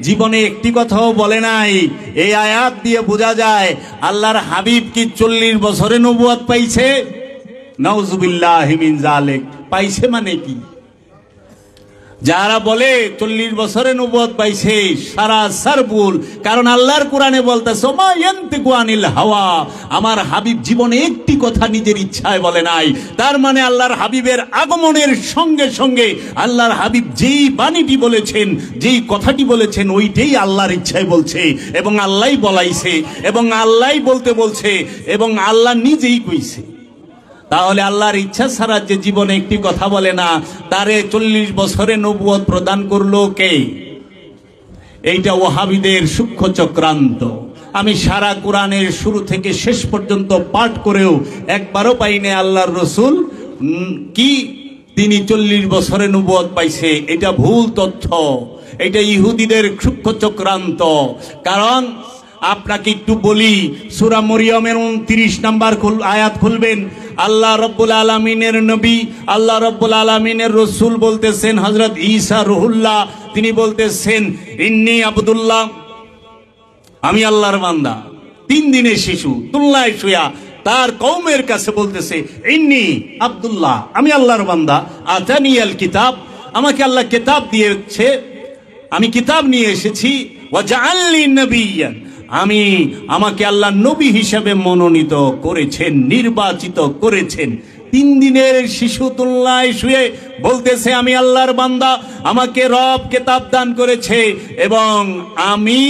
জীবনে একটি কথাও বলে নাই। এই আয়াত দিয়ে বোঝা যায় আল্লাহর হাবিব কি 40 বছরে নবুয়ত পাইছে? নাউজুবিল্লাহি মিন যালিক। পাইছে মানে কি? যারা বলে 40 বছরে নবুয়ত পাইছে, সারাসার ভুল। কারণ আল্লাহর কোরআনে বলতেছে, ওমা ইয়ান্তিকু আনিল হাওয়া। আমার হাবিব জীবনে একটি কথা নিজের ইচ্ছায় বলে নাই। তার মানে আল্লাহর হাবিবের আগমনের সঙ্গে সঙ্গে আল্লাহর হাবিব যেই বাণীটি বলেছেন, যেই কথাটি বলেছেন, ওইটাই আল্লাহর ইচ্ছায় বলছে, এবং আল্লাহই বলাইছে, এবং আল্লাহই বলতে বলছে, এবং আল্লাহ নিজেই কইছে। তাহলে আল্লাহর ইচ্ছা ছাড়া যে জীবনে একটি কথা বলে না, তারে 40 বছরে নবুয়ত প্রদান করলো কে? এইটা ওয়াহাবিদের সূক্ষ্ম চক্রান্ত। আমি সারা কোরআনের শুরু থেকে শেষ পর্যন্ত পাঠ করেও একবারও পাইনি আল্লাহর রসুল কি তিনি 40 বছরে নবুয়ত পাইছে। এটা ভুল তথ্য, এটা ইহুদিদের সূক্ষ্ম চক্রান্ত। কারণ আপনাকে একটু বলি, সূরা মরিয়মের 29 নম্বর আয়াত খুলবেন। আল্লাহ রব্বুল আলামিনের নবী, আল্লাহ রব্বুল আলামিনের রসুল বলতেছেন, হযরত ঈসা রুহুল্লাহ, তিনি বলতেছেন, ইন্নী আব্দুল্লাহ, আমি আল্লাহর বান্দা। 3 দিনের শিশু তুল্লায় শুয়া তার কওমের কাছে বলতেছে, ইন্নী আব্দুল্লাহ, আমি আল্লাহর বান্দা, আতানিয়াল কিতাব, আমাকে আল্লাহ কিতাব দিয়েছে, আমি কিতাব নিয়ে এসেছি, ওয়া জাআলনি নবিয়্যান, আমাকে আল্লাহ নবী হিসেবে মনোনীত করেছেন, নির্বাচিত করেছেন। 3 দিনের শিশু তুল্লায় শুয়ে বলতেছে, আমি আল্লাহর বান্দা, আমাকে রব কিতাব দান করেছে, এবং আমি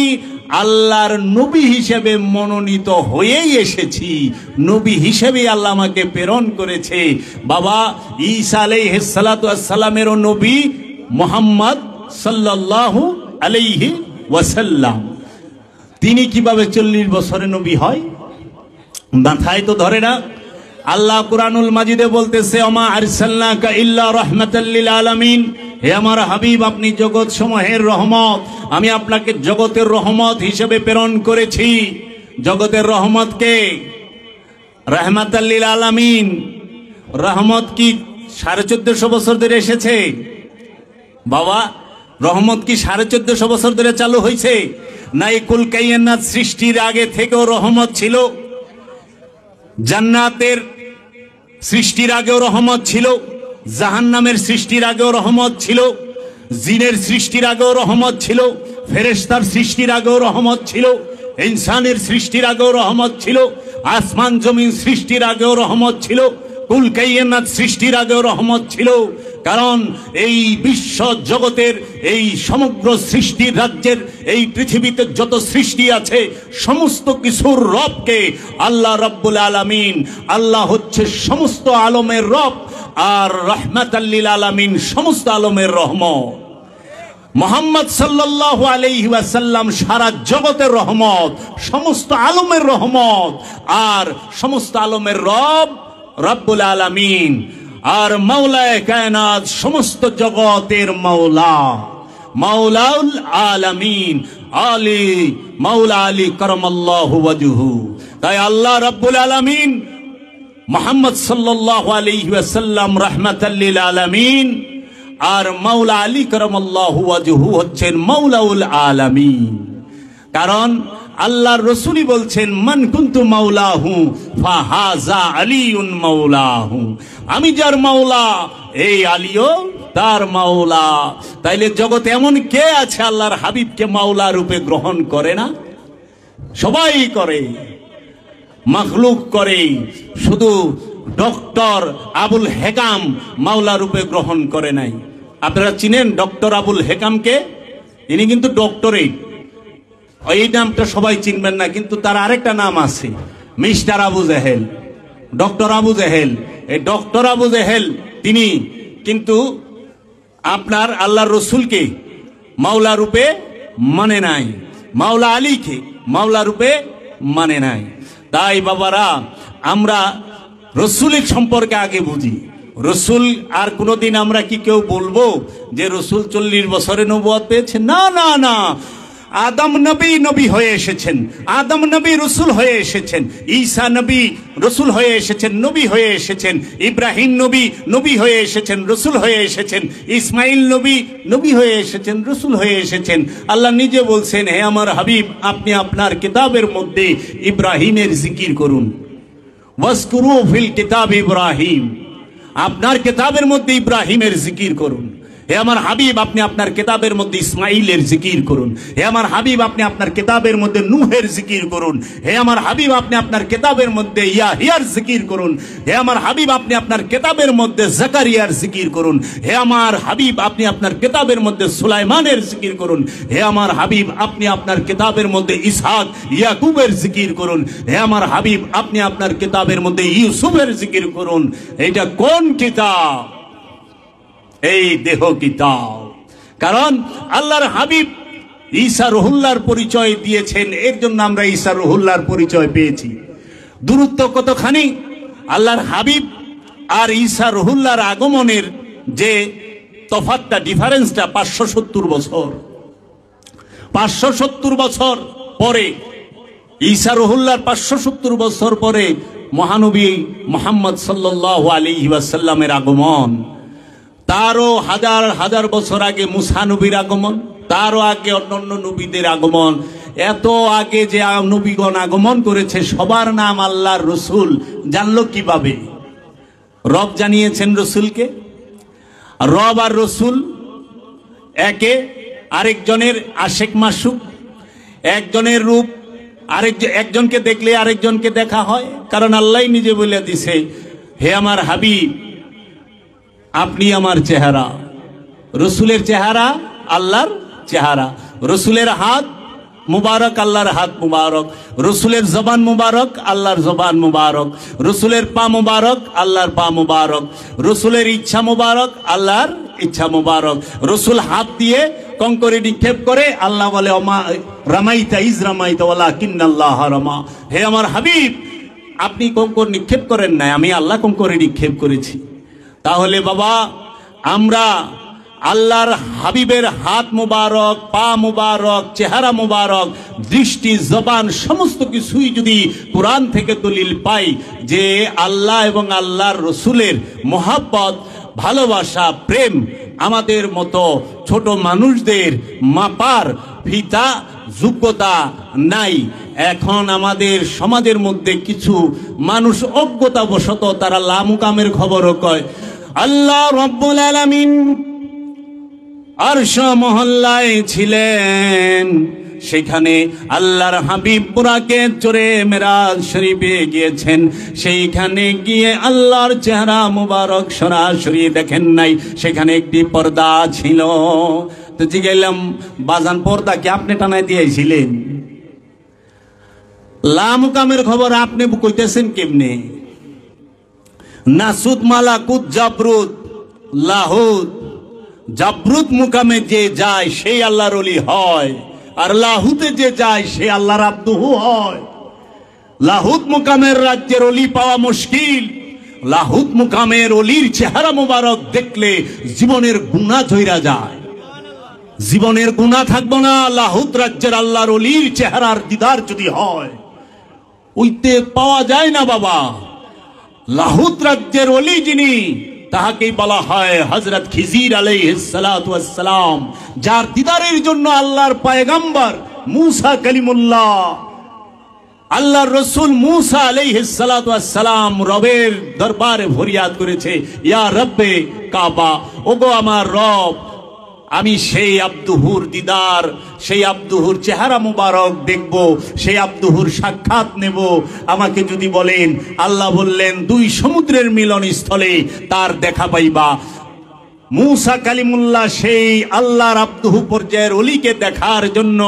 আল্লাহর নবী হিসেবে মনোনীত হয়েই এসেছি, নবী হিসেবে আল্লাহ আমাকে প্রেরণ করেছে। বাবা, ঈসা আলাইহিস সালাতু ওয়াস সালামেরও নবী মুহাম্মদ সাল্লাল্লাহু আলাইহি ওয়াসাল্লাম। তিনি কিভাবে 40 বছরে নবী হয়? মাথায় তো ধরে না। আল্লাহ কুরআনুল মাজিদে বলতেছে, ওমা আরসালনাকা ইল্লা রাহমাতাল লিল আলামিন, হে আমার হাবিব, আপনি জগৎ সমূহের রহমত, আমি আপনাকে জগতের রহমত হিসেবে প্রেরণ করেছি। জগতের রহমত কে? রাহমাতাল লিল আলামিন। রহমত কি 1450 বছর ধরে এসেছে? বাবা, রহমত কি 1450 বছর ধরে চালু হয়েছে? না, এই কুল কায়নাত সৃষ্টির আগে থেকেও রহমত ছিল। জান্নাতের সৃষ্টির আগেও রহমত ছিল, জাহান্নামের সৃষ্টির আগেও রহমত ছিল, জিনের সৃষ্টির আগেও রহমত ছিল, ফেরেশতার সৃষ্টির আগেও রহমত ছিল, ইনসানের সৃষ্টির আগেও রহমত ছিল, আসমান জমিন সৃষ্টির আগেও রহমত ছিল। কুল কায়নাত সৃষ্টির আগেও রহমত ছিল, কারণ এই বিশ্ব জগতের এই সমগ্র সৃষ্টির রাজ্যের এই পৃথিবীতে যত সৃষ্টি আছে সমস্ত কিছুর রবকে আল্লাহ রাব্বুল আলামিন, আল্লাহ হচ্ছে সমস্ত আলমের রব, আর রাহমাতাল লিল আলামিন সমস্ত আলমের রহমত। মুহাম্মদ সাল্লাল্লাহু আলাইহি ওয়াসাল্লাম সারা জগতের রহমত, সমস্ত আলমের রহমত, আর সমস্ত আলমের রব রব্বুল আলামিন, আর মাওলায়ে কায়নাত সমস্ত জগতের মাওলা, মাওলাউল আলামিন আলী, মাওলা আলী কারামাল্লাহু ওয়াজহু। তাই আল্লাহ রব্বুল আলামিন মুহাম্মদ সাল্লাল্লাহু আলাইহি ওয়াসাল্লাম রাহমাতাল লিল আলামিন, আর মাওলা আলী কারামাল্লাহু ওয়াজহু হচ্ছেন মাওলাউল আলামিন। কারণ আল্লাহর রাসূলই বলছেন, মান কুনতু মাওলাহু ফাহাজা আলিউন মাওলাহু, আমি যার মাওলা এই আলীও তার মাওলা। তাইলে জগতে এমন কে আছে আল্লাহর হাবিবকে মাওলা রূপে গ্রহণ করে না? সবাই করে, মাখলুক করে, শুধু ডক্টর আবুল হেকাম মাওলা রূপে গ্রহণ করে নাই। আপনারা চিনেন ডক্টর আবুল হেকামকে? ইনি কিন্তু ডক্টরেট, এই নামটা সবাই চিনবেন না, কিন্তু তার আরেকটা নাম আছে, মিস্টার আবু জেহেল, ডক্টর আবু জেহেল। এই ডক্টর আবু জেহেল তিনি কিন্তু আপনার আল্লাহর রসুলকে মাওলা রূপে মানে নাই, মাওলা আলীকে মাওলা রূপে মানে নাই। তাই বাবারা, আমরা রসুলের সম্পর্কে আগে বুঝি। রসুল আর কোনোদিন আমরা কি কেউ বলবো যে রসুল 40 বছরে নবুয়ত পেয়েছেন? না না না, আদম নবী নবী হয়ে এসেছেন, আদম নবী রসুল হয়ে এসেছেন, ঈসা নবী রসুল হয়ে এসেছেন, নবী হয়ে এসেছেন, ইব্রাহিম নবী নবী হয়ে এসেছেন, রসুল হয়ে এসেছেন, ইসমাইল নবী নবী হয়ে এসেছেন, রসুল হয়ে এসেছেন। আল্লাহ নিজে বলছেন, হে আমার হাবিব, আপনি আপনার কিতাবের মধ্যে ইব্রাহিমের জিকির করুন, ওয়াজকুরু ফিল কিতাব ইব্রাহিম, আপনার কিতাবের মধ্যে ইব্রাহিমের জিকির করুন। হে আমার হাবিব, আপনি আপনার কিতাবের মধ্যে ইসমাইলের জিকির করুন। হে আমার হাবিব, আপনি আপনার কিতাবের মধ্যে নূহের জিকির করুন। হে আমার হাবিব, আপনি আপনার কিতাবের মধ্যে ইয়াহিয়ার জিকির করুন। হে আমার হাবিব, আপনি আপনার কিতাবের মধ্যে জাকারিয়ার জিকির করুন। হে আমার হাবিব, আপনি আপনার কিতাবের মধ্যে সুলাইমানের জিকির করুন। হে আমার হাবিব, আপনি আপনার কিতাবের মধ্যে ইসহাক ইয়াকুবের জিকির করুন। হে আমার হাবিব, আপনি আপনার কিতাবের মধ্যে ইউসুফের জিকির করুন। এটা কোন কিতাব? এই দেহ কিতাব। কারণ আল্লাহর হাবিব ঈসা রুহুল্লাহর পরিচয় দিয়েছেন, এর জন্য আমরা ঈসা রুহুল্লাহর পরিচয় পেয়েছি। দূরত্ব কতখানি! আল্লাহর হাবিব আর ঈসা রুহুল্লাহর আগমনের যে তফাৎটা, ডিফারেন্সটা 570 বছর। 570 বছর পরে, ঈসা রুহুল্লাহর 570 বছর পরে মহানবী মুহাম্মদ সাল্লাল্লাহু আলাইহি ওয়াসাল্লামের আগমন। তারও হাজার হাজার বছর আগে মুসা নবীর আগমন, তারও আগে অন্যান্য নবীদের আগমন। এত আগে যে নবীগণ আগমন করেছে, সবার নাম আল্লাহর রসুল জানলো কিভাবে? রব জানিয়েছেন রসুলকে। রব আর রসুল একে আরেকজনের আশেক মাসুক, একজনের রূপ একজনকে দেখলে আরেকজনকে দেখা হয়। কারণ আল্লাহ নিজে বলে দিছে, হে আমার হাবিব, আপনি আমার চেহারা। রসুলের চেহারা আল্লাহর চেহারা, রসুলের হাত মুবারক আল্লাহর হাত মুবারক, রসুলের জবান মুবারক আল্লাহর জবান মুবারক, রসুলের পা মুবারক আল্লাহর পা মুবারক, রসুলের ইচ্ছা মুবারক আল্লাহর ইচ্ছা মুবারক। রসুল হাত দিয়ে কঙ্করে নিক্ষেপ করে, আল্লাহ বলে ওমা রামাইতা ইজ রামাইতা ওয়ালাকিন্নাল্লাহ রামা। হে আমার হাবিব, আপনি কঙ্কর নিক্ষেপ করেন নাই, আমি আল্লাহ কঙ্করে নিক্ষেপ করেছি। তাহলে বাবা, আমরা আল্লাহর হাবিবের হাত মুবারক, পা মুবারক, চেহারা মুবারক, দৃষ্টি, জবান সমস্ত কিছুই যদি কোরআন থেকে দলিল পাই যে আল্লাহ এবং আল্লাহর রসুলের মহাব্বত, ভালোবাসা, প্রেম আমাদের মতো ছোট মানুষদের মাপার ফিতা যোগ্যতা নাই। এখন আমাদের সমাজের মধ্যে কিছু মানুষ অজ্ঞতাবশত তারা লামুকামের খবরও কয়। আল্লাহ রব্বুল আলামিন আরশ মহল্লায় ছিলেন, সেখানে আল্লাহর হাবিব বুরাকে চড়ে মেরাজ শরীফে গিয়েছেন। সেইখানে গিয়ে আল্লাহর চেহারা মুবারক সরাসরি দেখেন নাই, সেখানে একটি পর্দা ছিল। তো জিজ্ঞাইলাম, বাজান পর্দা কি আপনি টানাই দিয়েছিলেন? লামুকামের খবর আপনি কইতেছেন কেমনে? নাসুদ মালাকুত জাবরুত লাহুত, জাবরুত মুকামে যে যায় সেই আল্লাহর ওলি হয়, আর লাহুতে যে যায় সে আল্লাহর আব্দুহু হয়। লাহুত মুকামের রাজ্যের ওলি পাওয়া মুশকিল। লাহুত মুকামের ওলির চেহারা মুবারক দেখলে জীবনের গুনাহ ঝইরা যায়, জীবনের গুনাহ থাকবো না। লাহুত রাজ্যের আল্লাহর ওলির চেহারার দিদার যদি হয়, ওইতে পাওয়া যায় না বাবা। লাহুত রাজ্যের ওলি যিনি, তাহাকেই বলা হয় হযরত খিজির আলাইহিস সালাতু ওয়াস সালাম, যার দিদারের জন্য আল্লাহর পয়গম্বর মুসা কালিমুল্লাহ, আল্লাহর রাসূল মুসা আলাইহিস সালাতু ওয়াস সালাম রবের দরবারে ফরিয়াদ করেছে, ইয়া রব্বে কাবা, ওগো আমার রব, আমি সেই আব্দুহুর দিদার, সেই আব্দুহুর চেহারা মুবারক দেখব, সেই আব্দুহুর সাক্ষাৎ নেব, আমাকে যদি বলেন। আল্লাহ বললেন, দুই সমুদ্রের মিলন স্থলে তার দেখা পাইবা। মুসা কালিমুল্লাহ সেই আল্লাহর আব্দুহু পর্যায়ের ওলিকে দেখার জন্য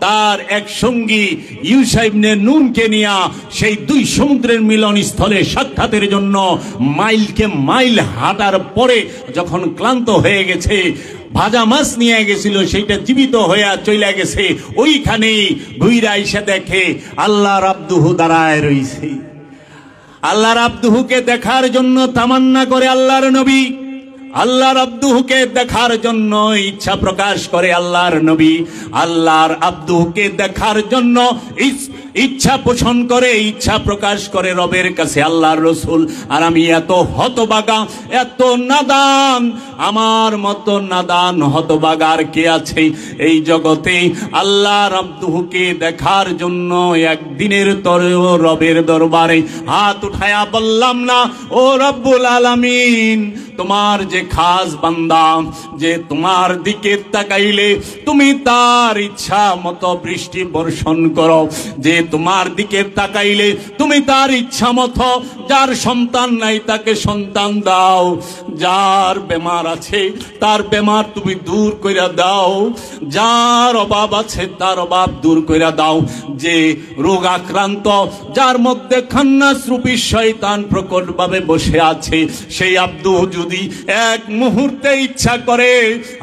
তার এক সঙ্গী ইউসা ইবনে নুনকে নিয়া সেই দুই সমুদ্রের মিলন স্থলে সাক্ষাতের জন্য মাইলকে মাইল হাঁটার পরে যখন ক্লান্ত হয়ে গেছে, ভাজা মাছ নিয়ে গেছিল, সেইটা জীবিত হয়ে চলে গেছে, ওইখানেই ঘুইরা এসে দেখে আল্লাহর আব্দুহু দাঁড়ায় রইছে। আল্লাহর আব্দুহুকে দেখার জন্য তামান্না করে আল্লাহর নবী, আল্লাহর আব্দুহুকে দেখার জন্য ইচ্ছা প্রকাশ করে আল্লাহর নবী, আল্লাহর আব্দুহুকে দেখার জন্য ইচ্ছা পোষণ করে, ইচ্ছা প্রকাশ করে রবের কাছে আল্লাহর রাসূল। আর আমি এত হতবাগা, এত নাদান, আমার মতো নাদান হতবাগার কে আছে এই জগতে? আল্লাহর আব্দুহুকে দেখার জন্য একদিনের তরেও রবের দরবারে হাত উঠায়া বললাম না, ও রব্বুল আলামিন, তোমার যে খাস বান্দা, যে তোমার দিকে তাকাইলে তুমি তার ইচ্ছা মতো বৃষ্টি বর্ষণ করো, যে তোমার দিকে তাকাইলে তুমি তার ইচ্ছা মতো, যার সন্তান নাই তাকে সন্তান দাও, যার বেমার আছে তার বেমার তুমি দূর কইরা দাও, যার অভাব আছে তার অভাব দূর কইরা দাও, যে রোগ আক্রান্ত, যার মধ্যে খান্নাস রূপী শয়তান প্রকটভাবে বসে আছে, সেই আব্দু যদি এক মুহূর্তে ইচ্ছা করে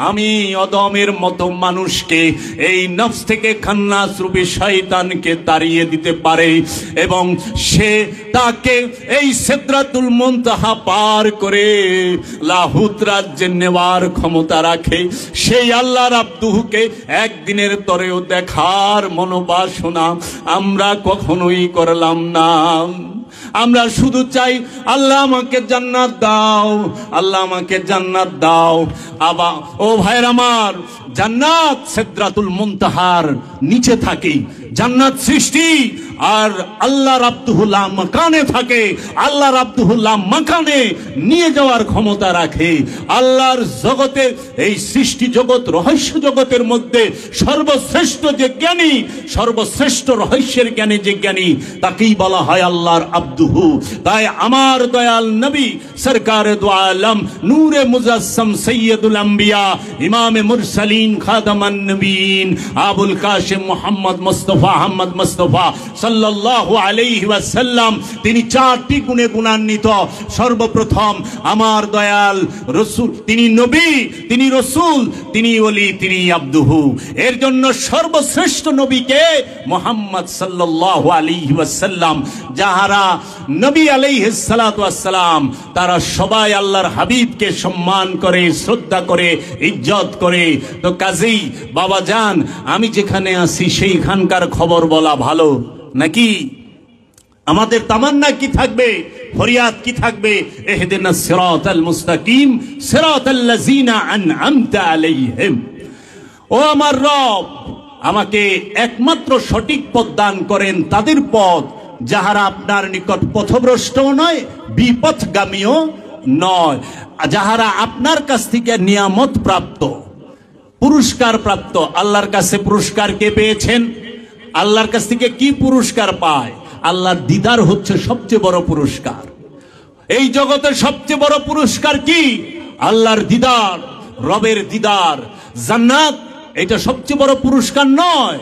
আমি অদমের মতো মানুষকে, এই নফস থেকে খান্নাস রূপী শয়তানকে তাড়িয়ে দিতে পারে এবং সে তাকে এই সিদরাতুল মুনতাহা পার করে লাহুত রাজ্যে নেওয়ার ক্ষমতা রাখে, সেই আল্লাহর আব্দুহুকে একদিনের তরেও দেখার মনোবাসনা আমরা কখনোই করলাম না। আমরা শুধু চাই আল্লাহ আমাকে জান্নাত দাও, আল্লাহ আমাকে জান্নাত দাও। আবা ও ভাইরা আমার, জান্নাত সিদরাতুল মুনতাহার নিচে থাকে, জান্নাত সৃষ্টি, আর আল্লাহর আব্দুহুল্লাহ মাকানে থাকে, আল্লাহর আব্দুহুল্লাহ মাকানে নিয়ে যাওয়ার ক্ষমতা রাখে। আল্লাহর জগতে, এই সৃষ্টি জগৎ, রহস্য জগতের মধ্যে সর্বশ্রেষ্ঠ যে জ্ঞানী, সর্বশ্রেষ্ঠ রহস্যের জ্ঞানী যে জ্ঞানী, তাকেই বলা হয় আল্লাহর আব্দুহু। তাই আমার দয়াল নবী সরকারে দু আলম, নূরে মুজাসসাম, সৈয়দুল আম্বিয়া, ইমামে মুরসালিন, খাতামান নবীন, আবুল কাসিম মুহাম্মদ মুস্তাফা আহমদ মুস্তাফা সাল্লাল্লাহু আলাইহি ওয়াসাল্লাম, তিনি চারটি গুণে গুণান্বিত। সর্বপ্রথম আমার দয়াল রাসূল, তিনি নবী, তিনি রাসূল, তিনি ওলি, তিনি আব্দুহু। এর জন্য সর্বশ্রেষ্ঠ নবীকে মুহাম্মদ সাল্লাল্লাহু আলাইহি ওয়াসাল্লাম, যাহারা নবী আলাইহিস সালাতু ওয়াস সালাম, তারা সবাই আল্লাহর হাবিবকে সম্মান করে, শ্রদ্ধা করে, ইজ্জত করে। তো কাজেই বাবা জান, আমি যেখানে আছি সেইখানকার খবর বলা ভালো নাকি? আমাদের তামান্না কি থাকবে, ফরিয়াদ কি থাকবে? ইহদিনাস সিরাতাল মুস্তাকিম সিরাতাল্লাযিনা আনআমতা আলাইহিম। ও আমার রব, আমাকে একমাত্র সঠিক পথ দান করেন, তাদের পথ যাহারা আপনার নিকট পথভ্রষ্টও নয়, বিপথগামীও নয়, যাহারা আপনার কাছ থেকে নিয়ামত প্রাপ্ত। পুরস্কার প্রাপ্ত। আল্লাহর কাছে পুরস্কার কে পেয়েছেন? আল্লাহর কাছ থেকে কি পুরস্কার পায়? আল্লাহর দিদার হচ্ছে সবচেয়ে বড় পুরস্কার। এই জগতের সবচেয়ে বড় পুরস্কার কি? আল্লাহর দিদার, রবের দিদার। জান্নাত এটা সবচেয়ে বড় পুরস্কার নয়,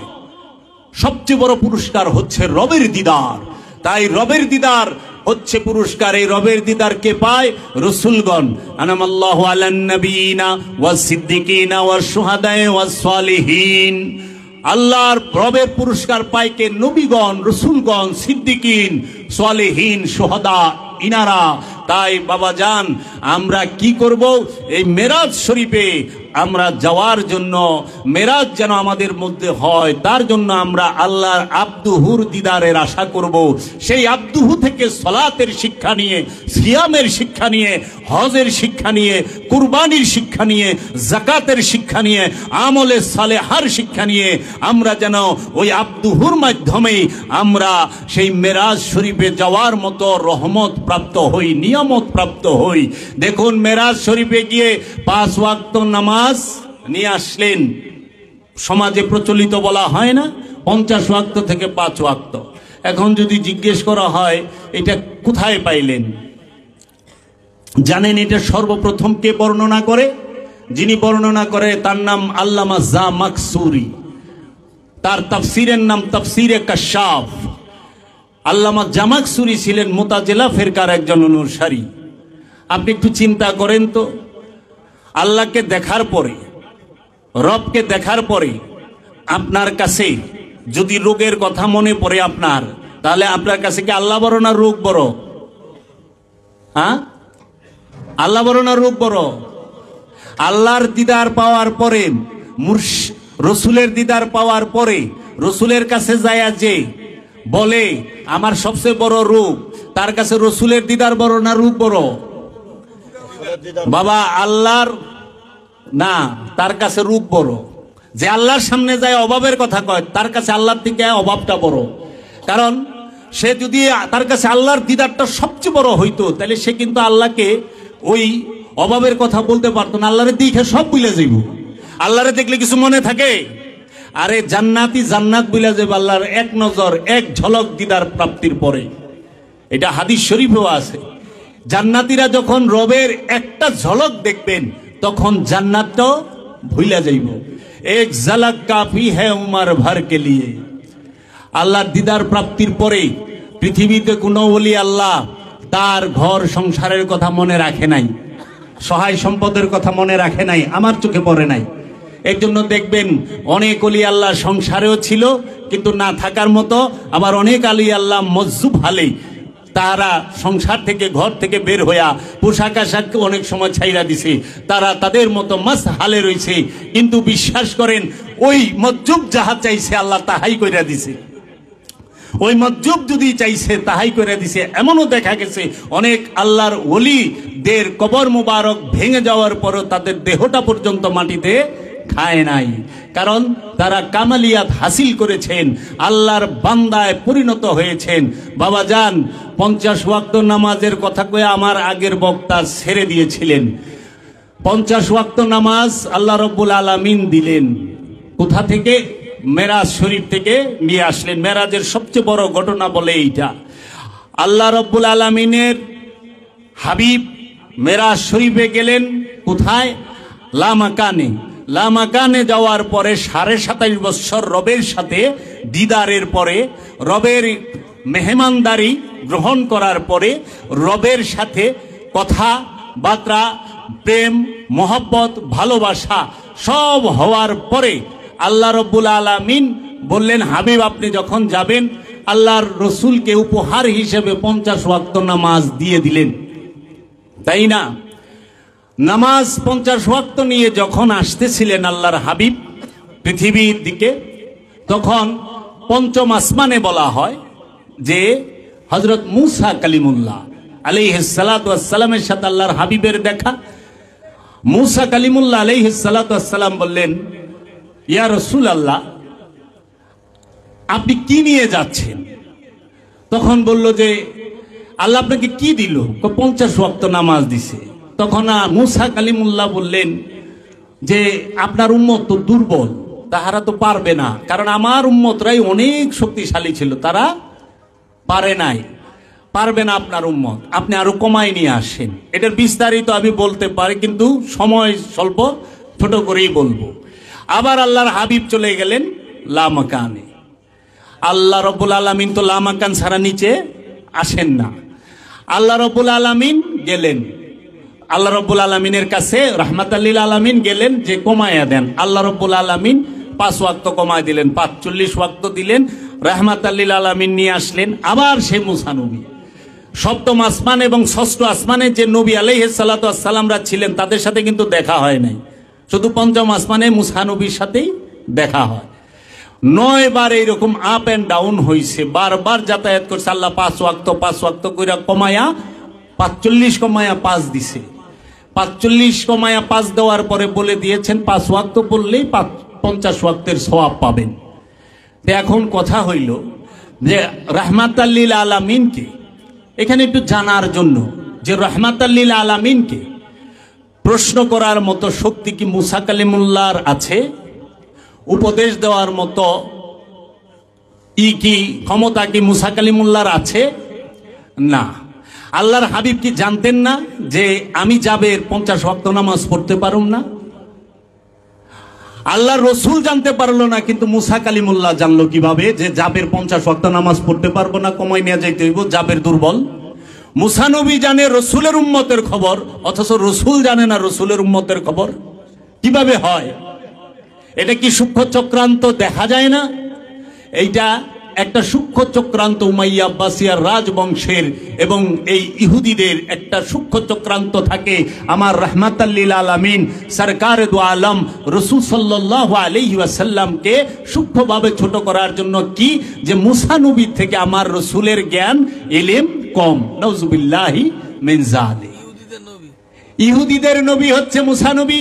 সবচেয়ে বড় পুরস্কার হচ্ছে রবের দিদার। তাই রবের দিদার হচ্ছে পুরস্কার। এই রবের দিদার কে পায়? রাসূলগণ। আনামাল্লাহু আলান নবিয়িনা ওয়াস সিদ্দিকিনা ওয়াস শুহাদায়ে ওয়াস সালিহিন। আল্লাহর রবের পুরস্কার পায় কে? নবীগণ, রাসূলগণ, সিদ্দিকিন, সালিহিন, শুহাদা, ইনারা। তাই বাবা জান, আমরা কি করব? এই মেরাজ শরীফে আমরা যাওয়ার জন্য, মেরাজ যেন আমাদের মধ্যে হয়, তার জন্য আমরা আল্লাহর আব্দুহুর দিদারের আশা করব। সেই আব্দুহু থেকে সলাতের শিক্ষা নিয়ে, সিয়ামের শিক্ষা নিয়ে, হজের শিক্ষা নিয়ে, কুরবানির শিক্ষা নিয়ে, যাকাতের শিক্ষা নিয়ে, আমলে সালেহার শিক্ষা নিয়ে আমরা যেন ওই আব্দুহুর মাধ্যমে আমরা সেই মেরাজ শরীফে যাওয়ার মতো রহমত প্রাপ্ত হই, নিয়ামত প্রাপ্ত হই। দেখুন, মেরাজ শরীফে গিয়ে 5 ওয়াক্ত নামাজ নিয়ে আসলেন। সমাজে প্রচলিত বলা হয় না 50 ওয়াক্ত থেকে 5 ওয়াক্ত। এখন যদি জিজ্ঞেস করা হয় এটা কোথায় পাইলেন, জানেন এটা সর্বপ্রথম কে বর্ণনা করে? যিনি বর্ণনা করে তার নাম আল্লামা জামাকসুরি। তার তাফসিরের নাম তাফসিরে কাশাফ। আল্লামা জামাকসুরি ছিলেন মুতাজিলা ফিরকার একজন অনুসারী। আপনি একটু চিন্তা করেন তো, আল্লাহকে দেখার পরে, রবকে দেখার পরে আপনার কাছে যদি রোগের কথা মনে পড়ে আপনার, তাহলে আপনার কাছে কি আল্লাহ বড় না রোগ বড়? হ্যাঁ, আল্লাহ বড় না রোগ বড়? আল্লাহর দিদার পাওয়ার পরে, রসুলের দিদার পাওয়ার পরে রসুলের কাছে যায় যে বলে আমার সবচেয়ে বড় রোগ, তার কাছে রসুলের দিদার বড় না রোগ বড়? বাবা, আল্লাহর না, তার কাছে রূপ বড়। যে আল্লাহর সামনে যায় অভাবের কথা কয়, তার কাছে আল্লাহর থেকে অভাবটা বড়। কারণ সে যদি তার কাছে আল্লাহর দিদারটা সবচেয়ে বড় হইতো, তাহলে সে কিন্তু আল্লাহকে ওই অভাবের কথা বলতে পারতো না। আল্লাহরে দেখে সব বুঝে যাইব। আল্লাহরে দেখলে কিছু মনে থাকে? আরে জান্নাতি জান্নাত বুঝে যাবে আল্লাহর এক নজর, এক ঝলক দিদার প্রাপ্তির পরে। এটা হাদিস শরীফেও আছে। জান্নাতীরা যখন রবের একটা ঝলক দেখবেন, তখন জান্নাতটাও ভুলে যাইব। এক ঝলক কাফি হ্যায় উমর ভর কে লিয়ে। আল্লাহর দিদার প্রাপ্তির পরে পৃথিবীতে কোনো ওলি আল্লাহ তার ঘর সংসারের কথা মনে রাখে নাই, সহায় সম্পদের কথা মনে রাখে নাই, আমার চোখে পড়ে নাই। এর জন্য দেখবেন অনেক ওলি আল্লাহ সংসারেও ছিল কিন্তু না থাকার মতো, আবার অনেক আলী আল্লাহ মজ্জুব হালে তারা সংসার থেকে, ঘর থেকে বের হইয়া পোশাক আশাক অনেক সময় ছাইরা দিছে, তারা তাদের মতো মাস হালে রয়েছে। কিন্তু বিশ্বাস করেন, ওই মজ্জুব যাহা চাইছে আল্লাহ তাহাই কইরা দিছে। ওই মজ্জুব যদি চাইছে তাহাই করে দিছে। এমনও দেখা গেছে অনেক আল্লাহর ওলিদের কবর মুবারক ভেঙে যাওয়ার পরও তাদের দেহটা পর্যন্ত মাটিতে খায় নাই, কারণ তারা কামালিয়াত হাসিল করেছেন, আল্লাহর বান্দায় পরিণত হয়েছেন। বাবা যান, 50 ওয়াক্ত নামাজের কথা কয়ে আমার আগের বক্তা ছেড়ে দিয়েছিলেন। 50 ওয়াক্ত নামাজ আল্লাহ রব্বুল আলামিন দিলেন কোথা থেকে? মেরাজ শরীফ থেকে নিয়ে আসলেন। মেরাজের সবচেয়ে বড় ঘটনা বলে এইটা, আল্লাহ রব্বুল আলামিনের হাবিব মেরাজ শরীফে গেলেন। কোথায়? লামাকানে। লামাকানে যাওয়ার পরে 27.5 বছর রবের সাথে দিদারের পরে, রবের মেহমানদারি গ্রহণ করার পরে, রবের সাথে কথা বার্তা, প্রেম, মহব্বত, ভালোবাসা সব হওয়ার পরে আল্লাহ রব্বুল আলামিন বললেন, হাবিব আপনি যখন যাবেন, আল্লাহর রসুলকে উপহার হিসেবে 50 ওয়াক্ত নামাজ দিয়ে দিলেন, তাই না? নামাজ 50 ওয়াক্ত নিয়ে যখন আসতেছিলেন আল্লাহর হাবিব পৃথিবীর দিকে, তখন পঞ্চম আসমানে বলা হয় যে হযরত মুসা কালিমুল্লাহ আলাইহিস সালাতু ওয়াস সালামের সাথে আল্লাহর হাবিবের দেখা। মুসা কালিমুল্লাহ আলাইহিস সালাতু ওয়াস সালাম বললেন, ইয়া রাসূলুল্লাহ আপনি কি নিয়ে যাচ্ছেন? তখন বলল যে আল্লাহ আপনাকে কি দিল? 50 ওয়াক্ত নামাজ দিছে। তখন মুসা কালিমুল্লাহ বললেন, যে আপনার উম্মত তো দুর্বল, তাহারা তো পারবে না, কারণ আমার উম্মতরাই অনেক শক্তিশালী ছিল, তারা পারে নাই, পারবে না আপনার উম্মত, আপনি আরো কমাই নিয়ে আসেন। এটার বিস্তারিত আমি বলতে পারি, কিন্তু সময় স্বল্প, ছোট করেই বলবো। আবার আল্লাহর হাবিব চলে গেলেন লামাকানে। আল্লাহ রব্বুল আলামিন তো লামাকান ছাড়া নিচে আসেন না। আল্লাহ রব্বুল আলামিন গেলেন, আল্লাহ রব্বুল আলামিনের কাছে রাহমাতাল লিল আলামিন গেলেন যে কমায়া দেন। আল্লাহ রব্বুল আলামিন 5 ওয়াক্ত কমায় দিলেন, 45 ওয়াক্ত দিলেন, রাহমাতাল লিল আলামিন নিয়ে আসলেন। আবার সেই মুসা নবী সপ্তম আসমান এবং ষষ্ঠ আসমানে যে নবী আলাইহিস সালাতু ওয়াস সালামরা ছিলেন, তাদের সাথে কিন্তু দেখা হয় নাই, শুধু পঞ্চম আসমানে মুসা নবীর সাথেই দেখা হয়। 9 বার এইরকম আপ এন্ড ডাউন হয়েছে, বারবার যাতায়াত করছে। আল্লাহ 5 ওয়াক্ত কইরা কমায়া 45 কমায়া 5 দিছে। 45 কমায়া 5 দেওয়ার পরে বলে দিয়েছেন 5 ওয়াক্ত পড়লেই 50 ওয়াক্তের সওয়াব পাবেন। তো এখন কথা হইল যে রাহমাতাল লিল আলামিনকে এখানে একটু জানার জন্য, যে রাহমাতাল লিল আলামিনকে প্রশ্ন করার মতো শক্তি কি মুসা কালিমুল্লাহর আছে? উপদেশ দেওয়ার মতো কি ক্ষমতা কি মুসা কালিমুল্লাহর আছে? না। আল্লাহর হাবিব কি জানতেন না যে আমি জাবের 50 ওয়াক্ত নামাজ পড়তে পারুম না? আল্লাহর রসুল জানতে পারলো না, কিন্তু মুসা কালিমুল্লাহ জানলো কিভাবে যে জাবের 50 ওয়াক্ত নামাজ পড়তে পারবো না, কমাই নিয়ে যাইতে হইব, জাবের দুর্বল। মুসা নবী জানে রসুলের উম্মতের খবর, অথচ রসুল জানে না রসুলের উম্মতের খবর। কিভাবে হয়? এটা কি সূক্ষ্ম চক্রান্ত দেখা যায় না? এইটা একটা সূক্ষ্ম চক্রান্ত, উমাইয়া আব্বাসিয়ার রাজবংশের এবং এই ইহুদিদের একটা সূক্ষ্ম চক্রান্ত থাকে। আমার রাহমাতাল লিল আলামিন সরকার দু আলম রাসূল সাল্লাল্লাহু আলাইহি ওয়াসাল্লামকে সূক্ষ্মভাবে ছোট করার জন্য, কি যে মুসা নবীর থেকে আমার রসুলের জ্ঞান ইলম কম। নাউজুবিল্লাহি মিন যালিক। ইহুদিদের নবী হচ্ছে মুসা নবী।